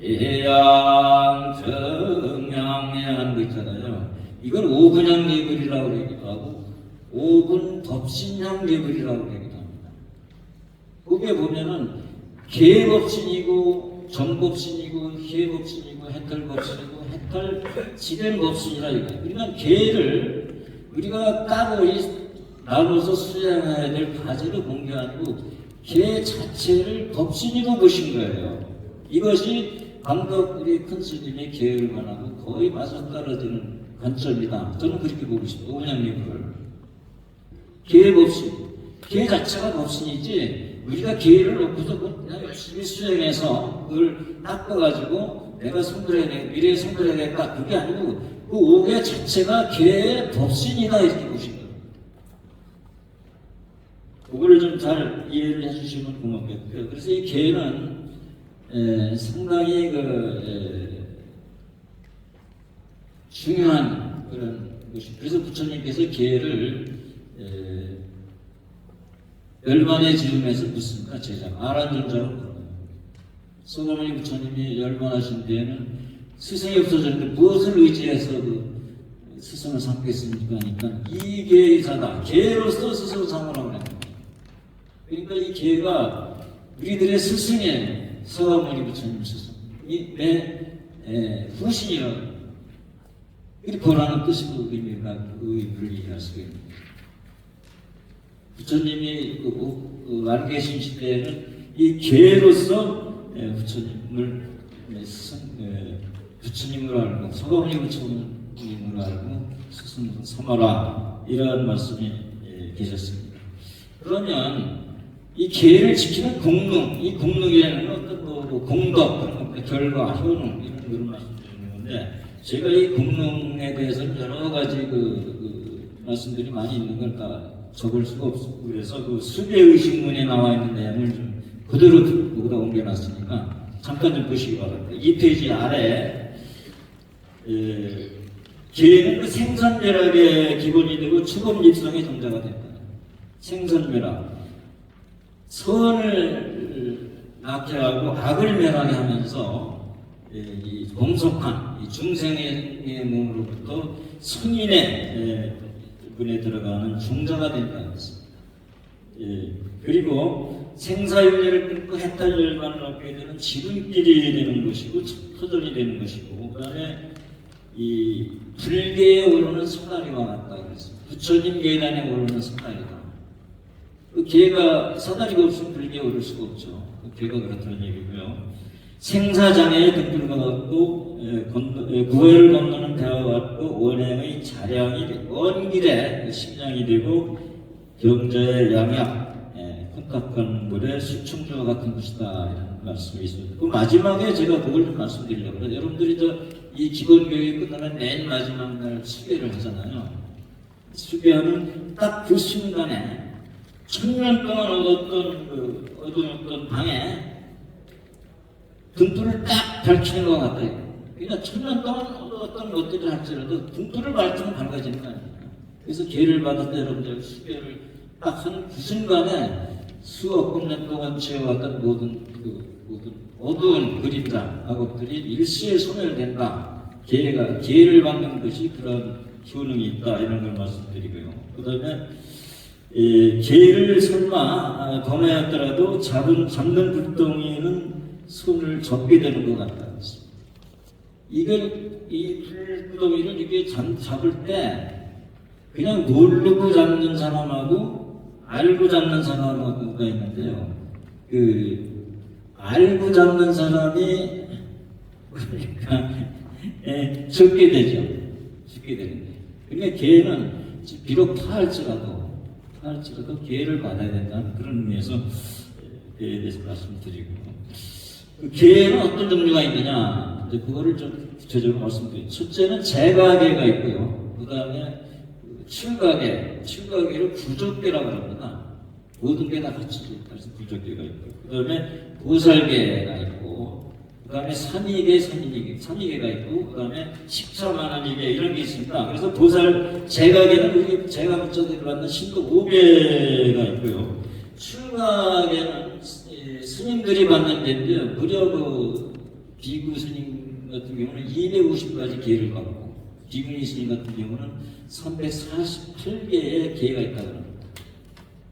계양, 정양, 해양 하는 거 있잖아요. 이걸 오분양 예불이라고 얘기도 하고 오분 덥신양 예불이라고 얘기도 합니다. 거기에 보면은 계법신이고 정법신이고 해법신이고 해탈법신이고 해탈 지den법신이라 이거예요. 그러니까 계를 우리가 따로 나눠서 수행해야 될 과제를 본 게 아니고 계 자체를 법신이로 보신 거예요. 이것이 광덕 우리 큰 스님의 계율관하고 거의 맞아떨어지는 관점이다. 저는 그렇게 보고 싶어요. 오분양예불을 계의 법신, 계 자체가 법신이지 우리가 계를 놓고서 그냥 열심히 수행해서 그걸 닦아가지고 내가 미래에 성불해야겠다 그게 아니고 그 오계 자체가 계의 법신이다 이렇게 보신 거예요. 그거를 좀 잘 이해를 해주시면 고맙겠고요. 그래서 이 계는 상당히 중요한 그런 것이. 그래서 부처님께서 계를 열반의 지음에서 묻습니다. 제자가 아란존자로 물어요. 소가모니 부처님이 열반하신 뒤에는 스승이 없어졌는데 무엇을 의지해서 그 스승을 삼겠습니까? 하니까 이 계의사다. 계로서 스승을 삼으라고 합니다. 그러니까 이 계가 우리들의 스승이에요. 소가모니 부처님 스승. 내 후신이라고. 이 보라는 뜻이고 의미를 이해할 수가 있습니다. 부처님이 안 계신 시대에는 이 계로서 부처님을 부처님으로 알고 소가모니 부처님으로 알고 스승으로 삼아라 이러한 말씀이 계셨습니다. 그러면 이 계를 지키는 공능, 이 공능이라는 어떤 공덕, 결과, 효능 이런 말씀드리는 건데 제가 이 공능에 대해서는 여러 가지 말씀들이 많이 있는 걸 다 적을 수가 없고 그래서 그 수배의식문에 나와 있는 내용을 좀 그대로 여기다 옮겨놨으니까 잠깐 좀 보시기 바랍니다. 이 페이지 아래 계는 그 생선멸악의 기본이 되고 추범립성의 정자가 됩니다. 생선멸악 선을 낳게 하고 악을 멸하게 하면서 이 공속한 이 중생의 몸으로부터 성인의 분에 들어가는 중자가 된다는 것입니다. 예. 그리고 생사윤회를 끊고 해탈열반을 얻게 되는 지름길이 되는 것이고 터전이 되는 것이고 그다음에 이 불계에 오르는 사다리와 같다 그랬습니다. 부처님 계단에 오르는 사다리다. 그 계가 사다리가 없으면 불계에 오를 수가 없죠. 그 계가 그렇다는 얘기고요. 생사장애에 등불과 같고 구애를 건너는 배와 같고 원행의 자량이 먼 길에 심장이 되고 경자의 양약 콩깍한 물에 수충주와 같은 것이다 이런 말씀이 있습니다. 그 마지막에 제가 그걸 좀 말씀드리려고 해요. 여러분들이 이 기본 교육이 끝나면 맨 마지막 날 수배를 하잖아요. 수배하는 딱 그 순간에 1000년 동안 얻었던 방에 등불을 딱 밝히는 것 같아요. 그러니까 1000년 동안 얻었던 것들을 할지라도 등불을 밝히면 밝아지는 거 아닙니까? 그래서 계를 받을 때 여러분들 수배를 딱 하는 그 순간에 수억 년 동안 지어왔던 모든 어두운 그림자 악업들이 일시에 소멸된다. 계를 받는 것이 그런 효능이 있다 이런 걸 말씀드리고요. 그 다음에 계를 설마 범하였더라도 잡는 불덩이는 손을 접게 되는 것 같다. 이 불덩이를 이게 잡을 때 그냥 모르고 잡는 사람하고 알고 잡는 사람하고가 있는데요. 알고 잡는 사람이 그러니까 적게 되죠. 적게 되는데. 그러니까 개는 비록 파할지라도 개를 받아야 된다는 그런 의미에서 개에 대해서 말씀드리고 그 개는 어떤 종류가 있느냐 이제 그거를 좀 구체적으로 말씀드리죠. 첫째는 재가개가 있고요. 그 다음에 칠가개를 구적개라고 합니다. 모든 게 다 같이 있어서 구적개가 있고, 그 다음에 보살개가 있고, 그 다음에 삼위계가 있고, 그 다음에 십자만한이계 이런 게 있습니다. 그래서 재가개는 우리 제가 붙여서 받는 신도 5개가 있고요. 칠가개는 스님들이 받는 데인데요. 무려 비구 스님 같은 경우는 250가지 계를 받고, 비구니 스님 같은 경우는 348개의 계가 있다고 합니다.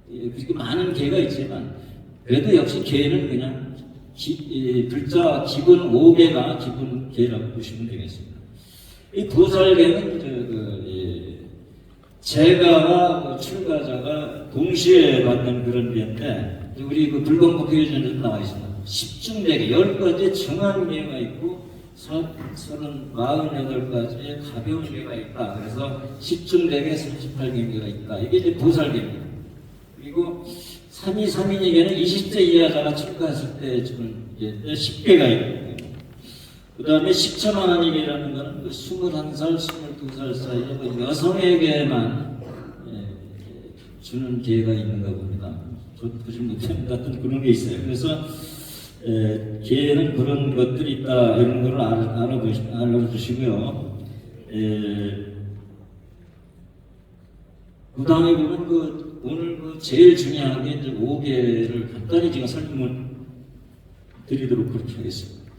그렇게 많은 계가 있지만 그래도 역시 계는 그냥 불자 기본 5개가 기본 계라고 보시면 되겠습니다. 이 보살계는 재가와 출가자가 동시에 받는 그런 계인데 우리 그 불광법회전에도 나와 있습니다. 10중대계 10가지 정한 계가 있고 48가지의 가벼운 계가 있다. 그래서 10중대계 38경계가 있다. 이게 이제 보살계입니다. 그리고 3위계는 20세 이하자가 출가했을 때 지금 10개가 있고, 그 다음에 10천만원이계라는 것은 21살, 22살 사이에 여성에게만 주는 계가 있는가 봅니다. 저도 보지 못합니다. 어떤 그런 게 있어요. 그래서 계에는 그런 것들이 있다 이런 걸 알아주시고요. 그 다음에 보면 오늘 제일 중요한 게 이제 5개를 간단히 제가 설명을 드리도록 그렇게 하겠습니다.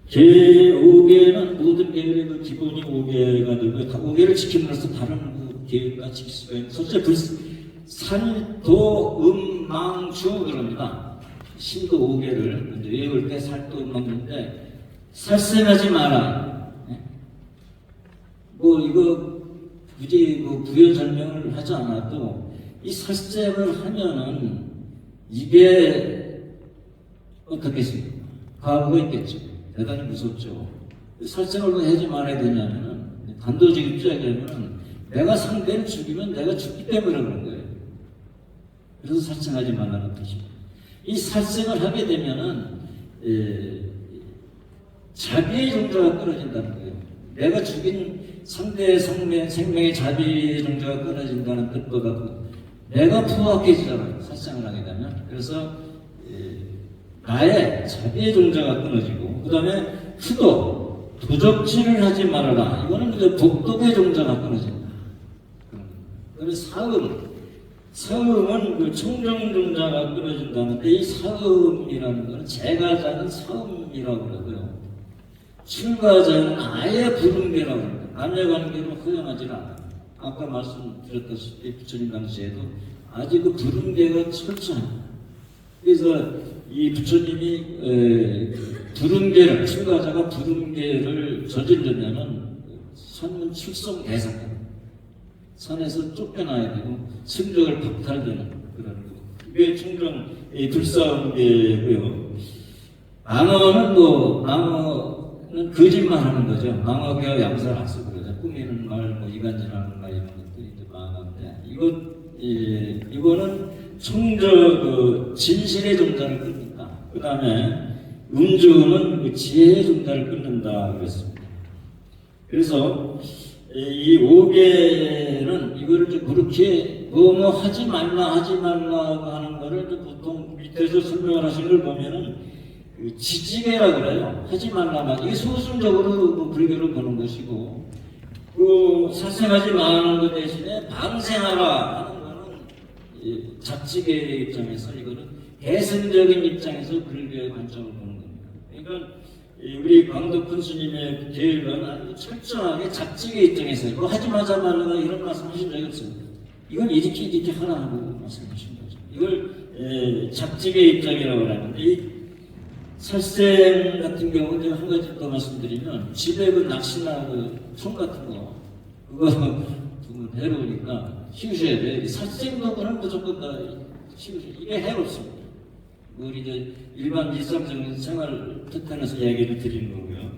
계 5개는 모든 계열의 기본이 5개가 되고 5개를 지킴으로써 다른 계가 지킬 수가 있는 첫째 살도음망주 그럽니다. 신도 5개를 외울 때 살도음망주인데 살생하지 마라. 이거 굳이 부연 설명을 하지 않아도 이 살생을 하면은 이게 어떻겠습니까? 과거가 있겠죠. 대단히 무섭죠. 살생을 왜 하지 말아야 되냐면은 단도직입적으로 얘기하면은 내가 상대를 죽이면 내가 죽기 때문에 그런 거예요. 그래서 살생하지 말라는 뜻입니다. 이 살생을 하게 되면은 자비의 정도가 끊어진다는 거예요. 내가 죽인 상대의 생명의 자비 정도가 끊어진다는 뜻보다 내가 부합해지잖아요. 살생을 하게 되면. 그래서 나의 자비의 정도가 끊어지고 그 다음에 도적질을 하지 말아라. 이거는 이제 복독의 정도가 끊어진다. 그 다음에 사음은 청정정자가 끊어진다는데 이 사음이라는 것은 제가자는 사음이라고 그러고요. 출가자는 아예 불응계라고 합니다. 남녀관계로 허용하지 않아요. 아까 말씀드렸다시피 부처님 당시에도 아직 그 불음계가 철저합니다. 그래서 이 부처님이 불음계를, 출가자가 불음계를 저지르려면은 산문 출성 대상, 산에서 쫓겨나야 되고 승적을 박탈되는 그런 거. 이게 충정 불사음계고요. 망어는 거짓말하는 거죠. 망어계와 양살 안 쓰고 그러죠. 꾸미는 말, 뭐 이간질하는 말 이런 것들이 이제 망어인데 이거는 충저 진실의 종자를 끊는다. 그 다음에 음주는 그 지혜의 종자를 끊는다 그랬습니다. 그래서 이 5개는 이거를 이제 그렇게 뭐 하지 말라 하는 거를 보통 밑에서 설명을 하신 걸 보면은 그 지지계라고 그래요. 하지 말라만 이게 소승적으로 뭐 불교를 보는 것이고 그 살생하지 말라는 것 대신에 방생하라 하는 거는 잡지계의 입장에서 이거는 대승적인 입장에서 불교의 관점을 보는 겁니다. 그러니까 우리 광덕훈 스님의 계율은 아주 철저하게 잡지계 입장에서 이거 하지 마자 말라 이런 말씀 하신 적이 없어요. 이건 이렇게 하라 하고 말씀하신 거죠. 이걸 잡지계 입장이라고 하는데 이 살생 같은 경우 제가 한 가지 더 말씀드리면 집에 그 낚시나 그총 같은 거 그거 두면 해로우니까 키우셔야 돼요. 살생도구는 무조건 다 키우셔야 돼요. 이게 해롭습니다. 우리 이제 일반 일상적인 생활 특단에서 이야기를 드리는 거고요.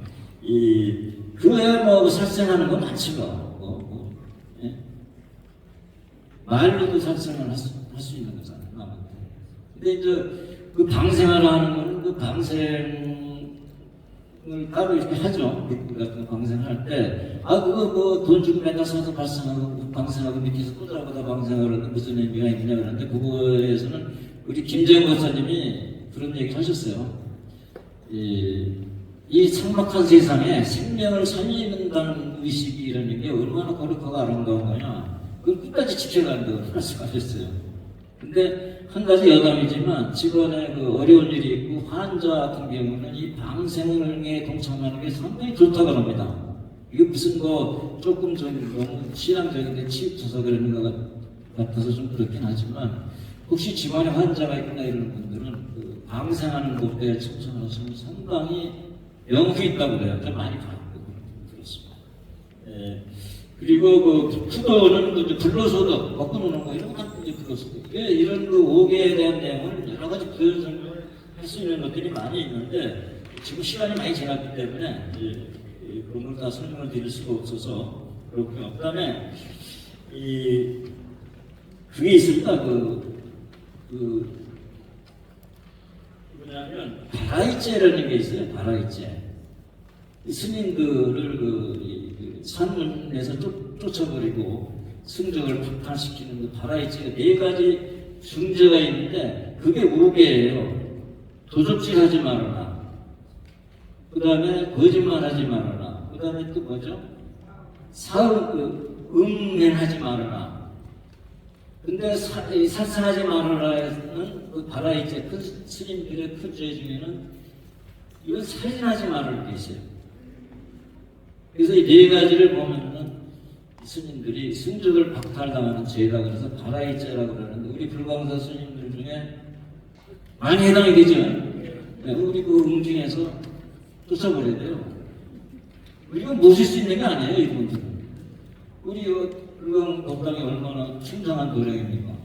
그거야 뭐 살생하는 거 많지 뭐. 예? 말로도 살생을 할 수 있는 거잖아요. 남한테. 근데 이제 그 방생하라 하는 거는 그 방생을 따로 이렇게 하죠. 그 같은 방생할 때 그거 뭐 돈 주고 맨날 사서 방생하고 밑에서 꾸드라보다 방생하라는 무슨 의미가 있느냐 그러는데 그거에서는 우리 김재영 박사님이 그런 얘기를 하셨어요. 이 삭막한 세상에 생명을 살리는다는 의식이라는 게 얼마나 거룩하고 아름다운 거냐. 그걸 끝까지 지켜간다고 말씀하셨어요. 근데 한 가지 여담이지만 집안에 그 어려운 일이 있고 환자 같은 경우는 이 방생에 동참하는 게 상당히 좋다고 합니다. 이게 무슨 조금 너무 신앙적인데 치우쳐서 그러는 것 같아서 좀 그렇긴 하지만 혹시 집안에 환자가 있거나 이런 분들은 그 방생하는 곳에 청소하시면 상당히 명분이 있다고 그래요. 좀 많이 받고 그렇습니다. 그리고 그 푸도는 그 불로소득, 먹고 노는 거 이런 거 이제 불로소득. 이런 그 5개에 대한 내용을 여러 가지 부연 설명을 할 수 있는 것들이 많이 있는데 지금 시간이 많이 지났기 때문에 그런 걸 다 설명을 드릴 수가 없어서 그렇고요. 그다음에 그게 있습니다. 뭐냐면 바라이제라는 게 있어요. 바라이제. 스님들을 산문에서 쫓아버리고 승적을 박탈시키는 그 바라이제가 4가지 중제가 있는데 그게 5개예요. 도적질하지 말아라. 그 다음에 거짓말하지 말아라. 그 다음에 또 뭐죠? 음행하지 말아라. 근데 살생하지 말아라는 그 바라이제 큰 스님들의 큰 죄 중에는 이건 살인하지 말아라는 게 있어요. 그래서 이 4가지를 보면은 스님들이 승적을 박탈당하는 죄다 그래서 바라이제라고 그러는데 우리 불광사 스님들 중에 많이 해당이 되죠. 네, 우리 그 응징에서 쫓아버려야 돼요. 우리가 모실 수 있는 게 아니에요, 이분들은. 우리 불광 법당이 얼마나 충성한 도량입니까?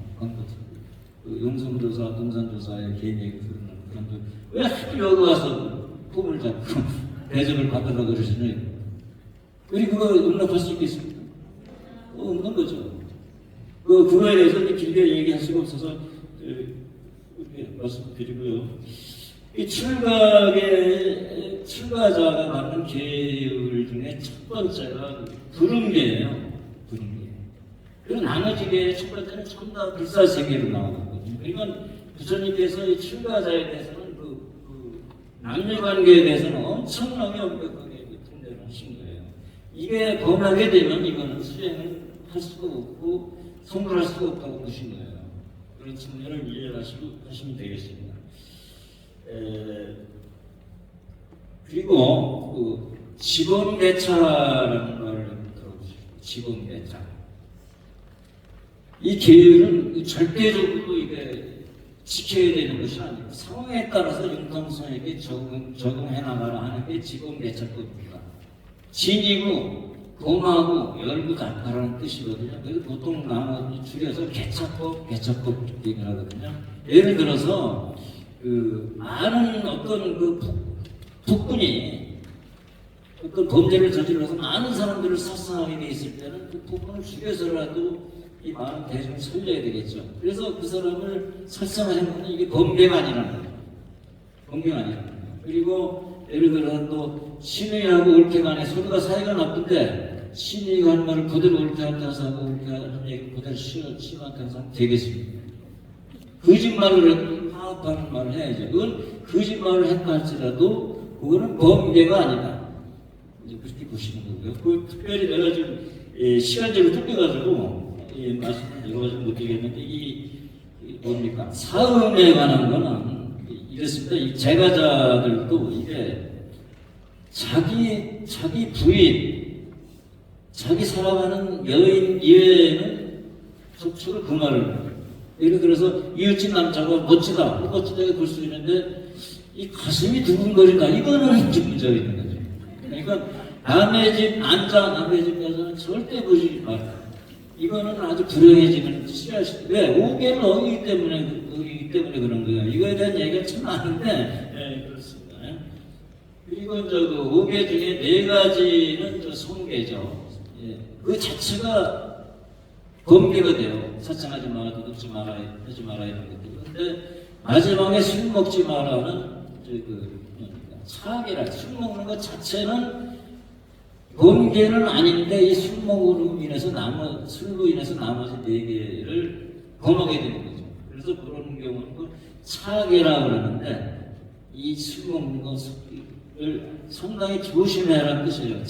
그 용성조사, 동산조사의 개인에게 그러는 사람들 왜 하필 여기 와서 꿈을 잡고 대접을 받으라고 그러시나요? 우리 그거 용납할 수 있겠습니까? 없는 거죠. 그거에 대해서 길게 얘기할 수가 없어서 이렇게 말씀드리고요. 이 출가자가 갖는 계율 중에 첫 번째가 불음계예요. 불음계. 그리고 나머지 계의 첫 번째는 전부 다 불사세계로 나오거든요. 그러니까 부처님께서 이 출가자에 대해서는 남녀관계에 대해서는 엄청나게 엄격하게 통제를 하신 거예요. 이게 범하게 되면 이거는 수행을 할 수가 없고 성불할 수가 없다고 보신 거예요. 그런 측면을 이해하시면 되겠습니다. 그리고 지범대차라는 말을 들어보시죠. 지범대차. 이 계율은 절대적으로 이게 지켜야 되는 것이 아니고 상황에 따라서 융통성에게 적응해 나가라 하는 게 지금 개척법입니다. 진이고 공하고 열고 닫다라는 뜻이거든요. 그래서 보통 나눠 줄여서 개척법 얘기를 하거든요. 예를 들어서 그 많은 어떤 그 북군이 어떤 범죄를 저질러서 많은 사람들을殺傷하게 돼 있을 때는 그 북군을 죽여서라도 이 많은 대중을 살려야 되겠죠. 그래서 그 사람을 살상하는 것은 이게 범죄가 아니라는 거예요. 범죄가 아니라는 거예요. 그리고 예를 들어서 또 신의하고 옳게 간에 서로가 사이가 나쁜데 신의가 한 말을 그대로 옳게한테 하고 옳게 한 얘기 그대로 신한테 하면 되겠습니까? 거짓말을 해도 파악하는 말을 해야죠. 그건 거짓말을 했다 할지라도 그거는 범죄가 아니다. 이제 그렇게 보시는 거고요. 그 특별히 내가 좀 시간적으로 쫓겨가지고 말씀을 여러 가지 못 드리겠는데 이 뭡니까 사음에 관한 거는 이렇습니다. 이 제가자들도 이게 자기 부인, 자기 사랑하는 여인 이외에는 속초를 그 말을 예를 들어서 이웃집 남자가 멋지다, 멋지다고 볼 수 있는데 이 가슴이 두근거린다. 이거는 좀 문제가 있는 거죠. 그러니까 남의 집 남의 집 여자는 절대 보지 말아요. 이거는 아주 불행해지는 싫어하시죠. 왜? 오개를 어기기 때문에 그런 거예요. 이거에 대한 얘기가 참 많은데, 그렇습니다. 그리고 그 오개 중에 4가지는 성계죠. 그 자체가 범죄가 돼요. 사칭하지 마라, 도둑지 마라, 하지 마라 이런 것들. 근데 마지막에 술 먹지 마라는 사계라, 술 먹는 것 자체는 범죄는 아닌데 이 술로 인해서 나머지 4개를 범하게 되는 거죠. 그래서 그런 경우는 그 차계라고 그러는데 이 술 먹는 것을 상당히 조심해라는 뜻이에요.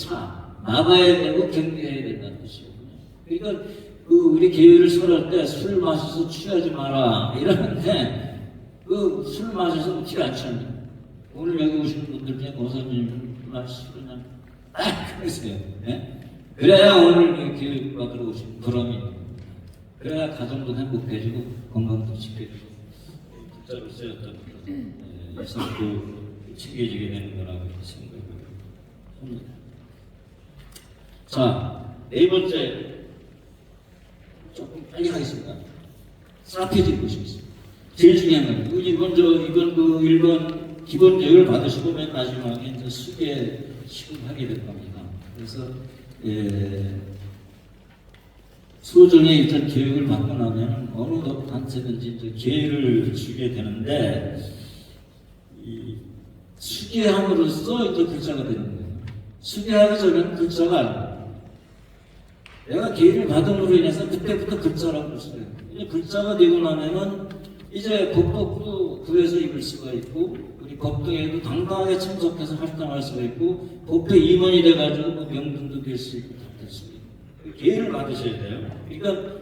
막아야 되고 경계해야 된다는 뜻이거든요. 그러니까 그 우리 계율을 설할 때 술 마셔서 취하지 마라 이러는데 그 술 마셔서 티 안 취합니다. 오늘 여기 오시는 분들 중에 고사님 마시면 그러세요. 예? 그래야 오늘 교육 받으러 오신 보람이 그래야 가정도 행복해지고 건강도 지켜지고 국자로서의 어떤 일상도 챙겨지게 되는 거라고 생각합니다. 자, 4번째 조금 빨리 하겠습니다. 스트래티지 보시겠습니다. 제일 중요한 건 이건 그 1번 기본교육을 받으시고 맨 마지막에 이제 수계 시급하게 될 겁니다. 그래서 소정의 일단 교육을 받고 나면 어느 단체든지 이제 기회를 주게 되는데 이 수계함으로써 이제 글자가 되는 거예요. 수계하기 전에는 글자가 아니에요. 내가 기회를 받음으로 인해서 그때부터 글자라고 볼 수가 있고 이제 글자가 되고 나면은 이제 법도 구에서 읽을 수가 있고 우리 법동에도 당당하게 참석해서 활동할 수가 있고 법회 임원이 돼가지고 뭐 명분도 될 수 있고 다 될 수 있고 기회를 받으셔야 돼요. 그러니까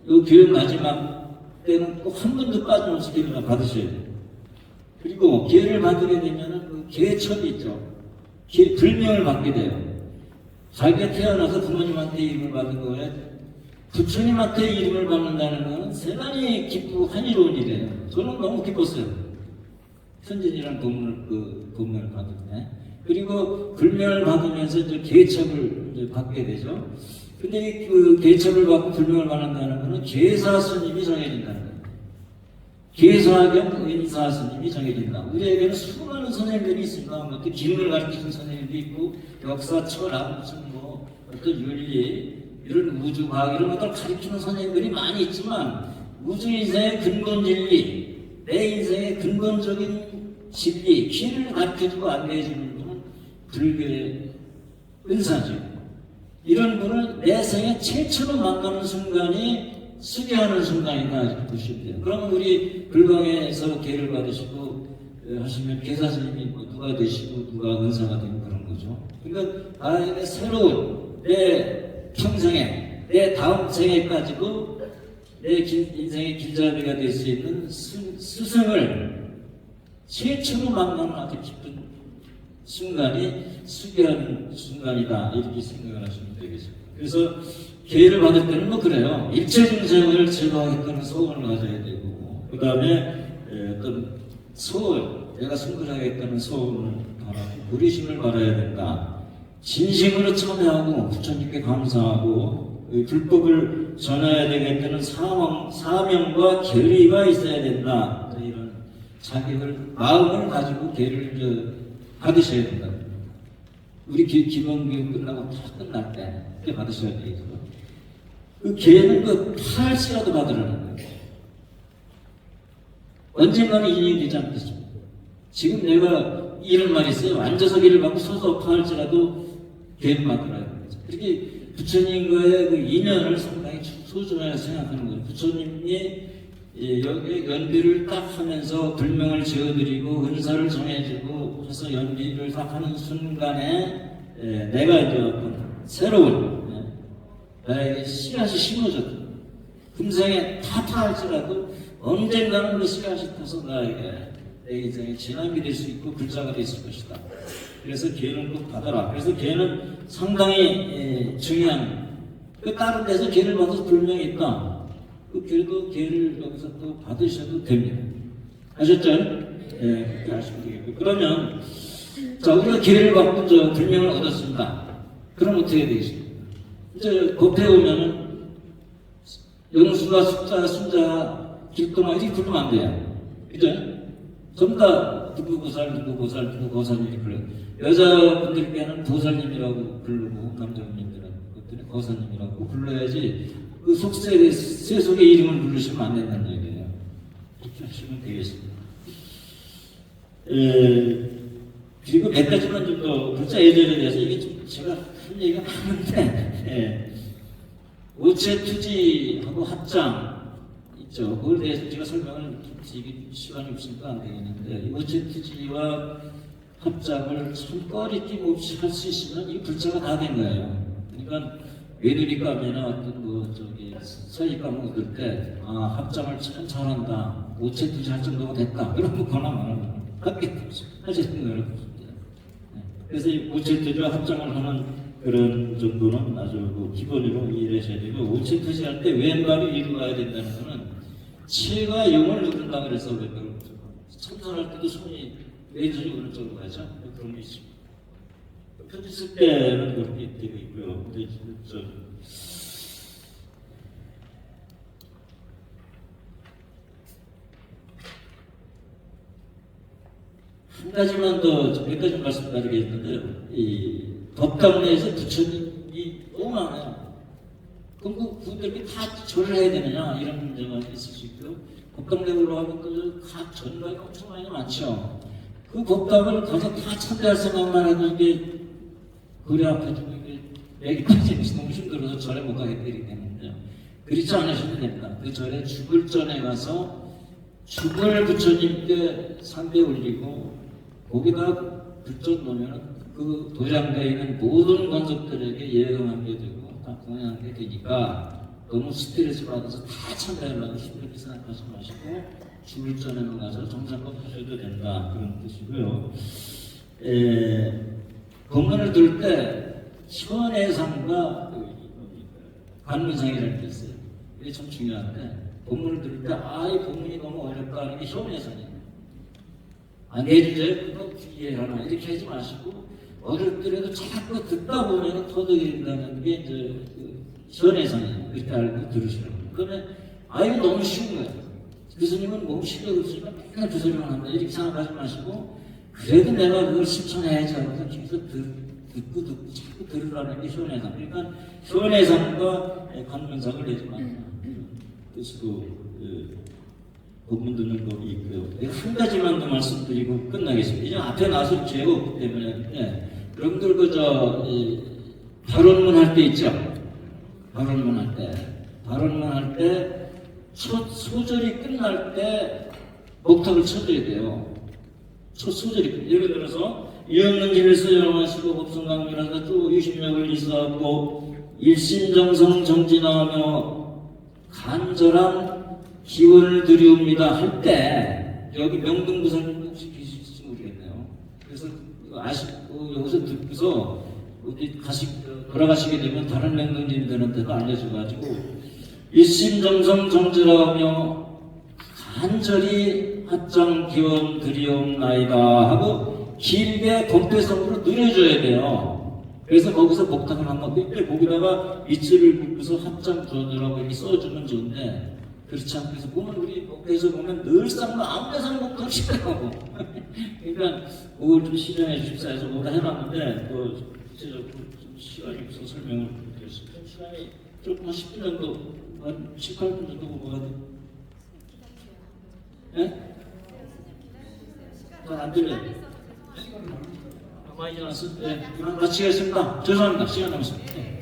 이 교육 마지막 때는 꼭 한 번도 빠짐없이 기회를 받으셔야 돼요. 그리고 기회를 받게 되면은 그 계첩이 있죠. 불명을 받게 돼요. 자기가 태어나서 부모님한테 이름을 받은 거에 부처님한테 이름을 받는다는 것은 대단히 기쁘고 환희로운 일이에요. 저는 너무 기뻤어요. 선진이라는 본명을 받을 때. 그리고 불명을 받으면서 이제 계첩을 이제 받게 되죠. 근데 그 계첩을 받고 불명을 받는다는 것은 계사 스님이 정해진다는 거예요. 계사겸 은사 스님이 정해진다. 우리에게는 수많은 선생님들이 있습니다. 뭐 또 기능을 가르치는 선생님도 있고, 역사, 철학, 무슨 뭐 어떤 윤리, 이런 우주 과학 이런 것들 가르치는 선생님들이 많이 있지만 우주 인생의 근본 진리, 내 인생의 근본적인 진리, 길을 가르쳐주고 안내해주는 분은 불교의 은사죠. 이런 분을 내 생에 최초로 만나는 순간이 수계하는 순간이다 이렇게 보시면 돼요. 그러면 우리 불광에서 계를 받으시고 하시면 계사 스님이 뭐 누가 되시고 누가 은사가 되고 그런 거죠. 그러니까 나에게 새로운 내 평생에 내 다음 생에까지도 내 인생의 길잡이가 될 수 있는 스승을 최초로 만나는 아주 기쁜 순간이 수계하는 순간이다 이렇게 생각을 하시면 되겠습니다. 그래서 기회를 받을 때는 뭐 그래요. 일체 중생을 제거하겠다는 소원을 가져야 되고, 그 다음에 어떤 소원, 내가 승부하겠다는 소원을 바라고 부리심을 바라야 된다. 진심으로 참여하고 부처님께 감사하고 불법을 전해야 되겠다는 사명과 결의가 있어야 된다. 이런 자격을 마음을 가지고 계를 받으셔야 된다. 우리 기본교육 끝나고 다 끝날 때 그때 받으셔야 돼요. 그 계는 그 팔씨라도 받으라는 거예요. 언젠가는 인연이 되지 않겠습니까? 지금 내가 이런 말이 있어요. 앉아서 길을 받고 서서 파할지라도 계를 받으라는 거죠. 그렇게 부처님과의 그 인연을 상당히 소중하게 생각하는 거예요. 부처님이 여기 연비를 딱 하면서 불명을 지어드리고 은사를 정해주고 해서 연비를 딱 하는 순간에 내가 이제 어떤 새로운 나에게 씨앗이 심어졌다. 금생에 다 타할지라도 언젠가는 그 씨앗이 타서 나에게 내 인생에 진함이 될 수 있고 불자가 될 수 있을 것이다. 그래서 계는 꼭 받아라. 그래서 계는 상당히 중요한 그 다른 데서 계를 받아서 불명이 있다. 그 계를 여기서 또 받으셔도 됩니다. 아셨죠? 그렇게 하시면 되겠고요. 그러면 자 우리가 계를 받고 불명을 얻었습니다. 그럼 어떻게 되겠습니까? 이제 법에 오면은 영수가 숙자, 순자, 길동아 이렇게 부르면 안 돼요. 그죠? 전부 다 누구 보살, 누구 보살, 누구 거사님 이렇게 불러요. 여자분들께는 보살님이라고 부르고 남자분들은 것들은 거사님이라고 불러야지 그 속세의 세속의 이름을 부르시면 안 된다는 얘기예요. 이렇게 하시면 되겠습니다. 그리고 몇 가지만 좀 더 불자 예절에 대해서 이게 좀 제가 할 얘기가 많은데 오체투지하고 합장 있죠. 그걸 대해서 제가 설명을 이게 시간이 없으니까 안 되겠는데 오체투지와 합장을 손거리낌 없이 할 수 있으면 이 불자가 다 된 거예요. 그러니까 외누리감이나 어떤 서희감 얻을 때 합장을 참 잘한다. 오체투지 할 정도가 됐다. 그런 거 권한 안 하는 거예요. 하시는 거예요. 그래서 이 오체투지와 합장을 하는 그런 정도는 아주 기본으로 이해하셔야 되고 오체투지 할 때 왼발이 위로 가야 된다는 거는 체가 영을 누른다 그래서 왼발을 참선할 때도 손이 왼손이 오른쪽으로 가죠. 그런 게 있습니다. 편지 쓸 때는 그렇게 되고 있고요. 근데 한 가지만 더 몇 가지 말씀드리겠는데요. 이 법당 내에서 부처님이 너무 많아요. 그럼 그분들이 다 절을 해야 되느냐 이런 문제가 있을 수 있고요. 법당 내에 올라가면 각 전가가 엄청 많죠. 그 법당을 가서 다 참배할 생각만 해도 이게 거리 앞에 좀 이게 맥이 빠지면서 너무 힘들어서 절에 못 가게 되기 때문에 그렇지 않으셔도 됩니다. 그 절에 죽을 전에 가서 죽을 부처님께 삼배 올리고 거기다 불전 놓으면 그 도량대에 있는 모든 권속들에게 예감하게 되고 다 공양하게 되니까 너무 스트레스 받아서 다 참배하려고 힘들게 생각하지 마시고 죽을 전에만 가서 정상껏 하셔도 된다 그런 뜻이고요. 법문을 들 때 현해상과 관문상이라는 게 있어요. 이게 참 중요한데 법문을 들을 때 이 법문이 너무 어렵다 하는 게 현해상이에요. 내주제 그거 이해하나 이렇게 하지 마시고 어렵더라도 자꾸 듣다 보면 터득된다는 게 이제 현해상이에요. 그렇게 알고 들으시라고. 그러면 이거 너무 쉬운 거예요. 교수님은 너무 실력 없으니까 맨날 그 소리만 한다 이렇게 생각하지 마시고 그래도 내가 그걸 실천해야지 하면서 계속 듣고 자꾸 들으라는 게 현해상. 그러니까 현해상과 관문상을 내지 말라. 뜻으로 법문 듣는 법이 있고요. 한 가지만 더 말씀드리고 끝나겠습니다. 이제 앞에 나설 기회가 없기 때문에 여러분들 발언문 할 때 있죠? 발언문 할 때 첫 소절이 끝날 때 목탁을 쳐줘야 돼요. 첫 소절이 예를 들어서 이없는 길에서 영하시고 법성강변하사 또 유심력을 이수하고 일심정성 정진하며 간절한 기원을 드리옵니다 할 때 여기 명등부사님 혹시 계실지 모르겠네요. 그래서 아쉽고 여기서 듣고서 어디 돌아가시게 되면 다른 맹강진들한테도 알려줘가지고 일심정성 정진하며 간절히 합장 기원 드리옵나이다 하고 길게 건배성으로 누려줘야 돼요. 그래서 거기서 목탁을 한번 꽤 거기다가 이치를 붓고서 합장 기원이라고 이렇게 써주면 좋은데 그렇지 않고 해서 보면 우리 목탁에서 보면 늘상 아무 데서나 목탁 시켜가고 그러니까 그걸 좀 시정해 주십사 해서 뭐다 해놨는데 구체적으로 좀 시간이 없어서 설명을 드리겠습니다. 시간이 조금 한 10분 정도, 한 7, 8분 정도 뭐가 돼? 예? 잘안 들려요. 많이 지났어? 네. 그럼 마치겠습니다. 죄송합니다. 시간 남았습니다. 네.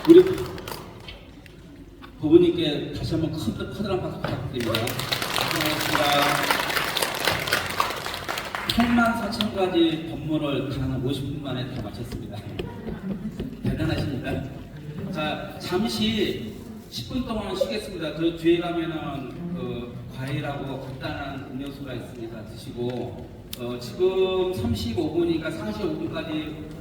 우리 부모님께 다시 한번 커다란 박수 부탁드립니다. 고맙습니다. 84,000가지 법문을 단 50분 만에 다 마쳤습니다. 대단하십니다. 자, 잠시 10분 동안 쉬겠습니다. 그 뒤에 가면은 과일하고 간단한 음료수가 있으니까 드시고 지금 35분이니까 45분까지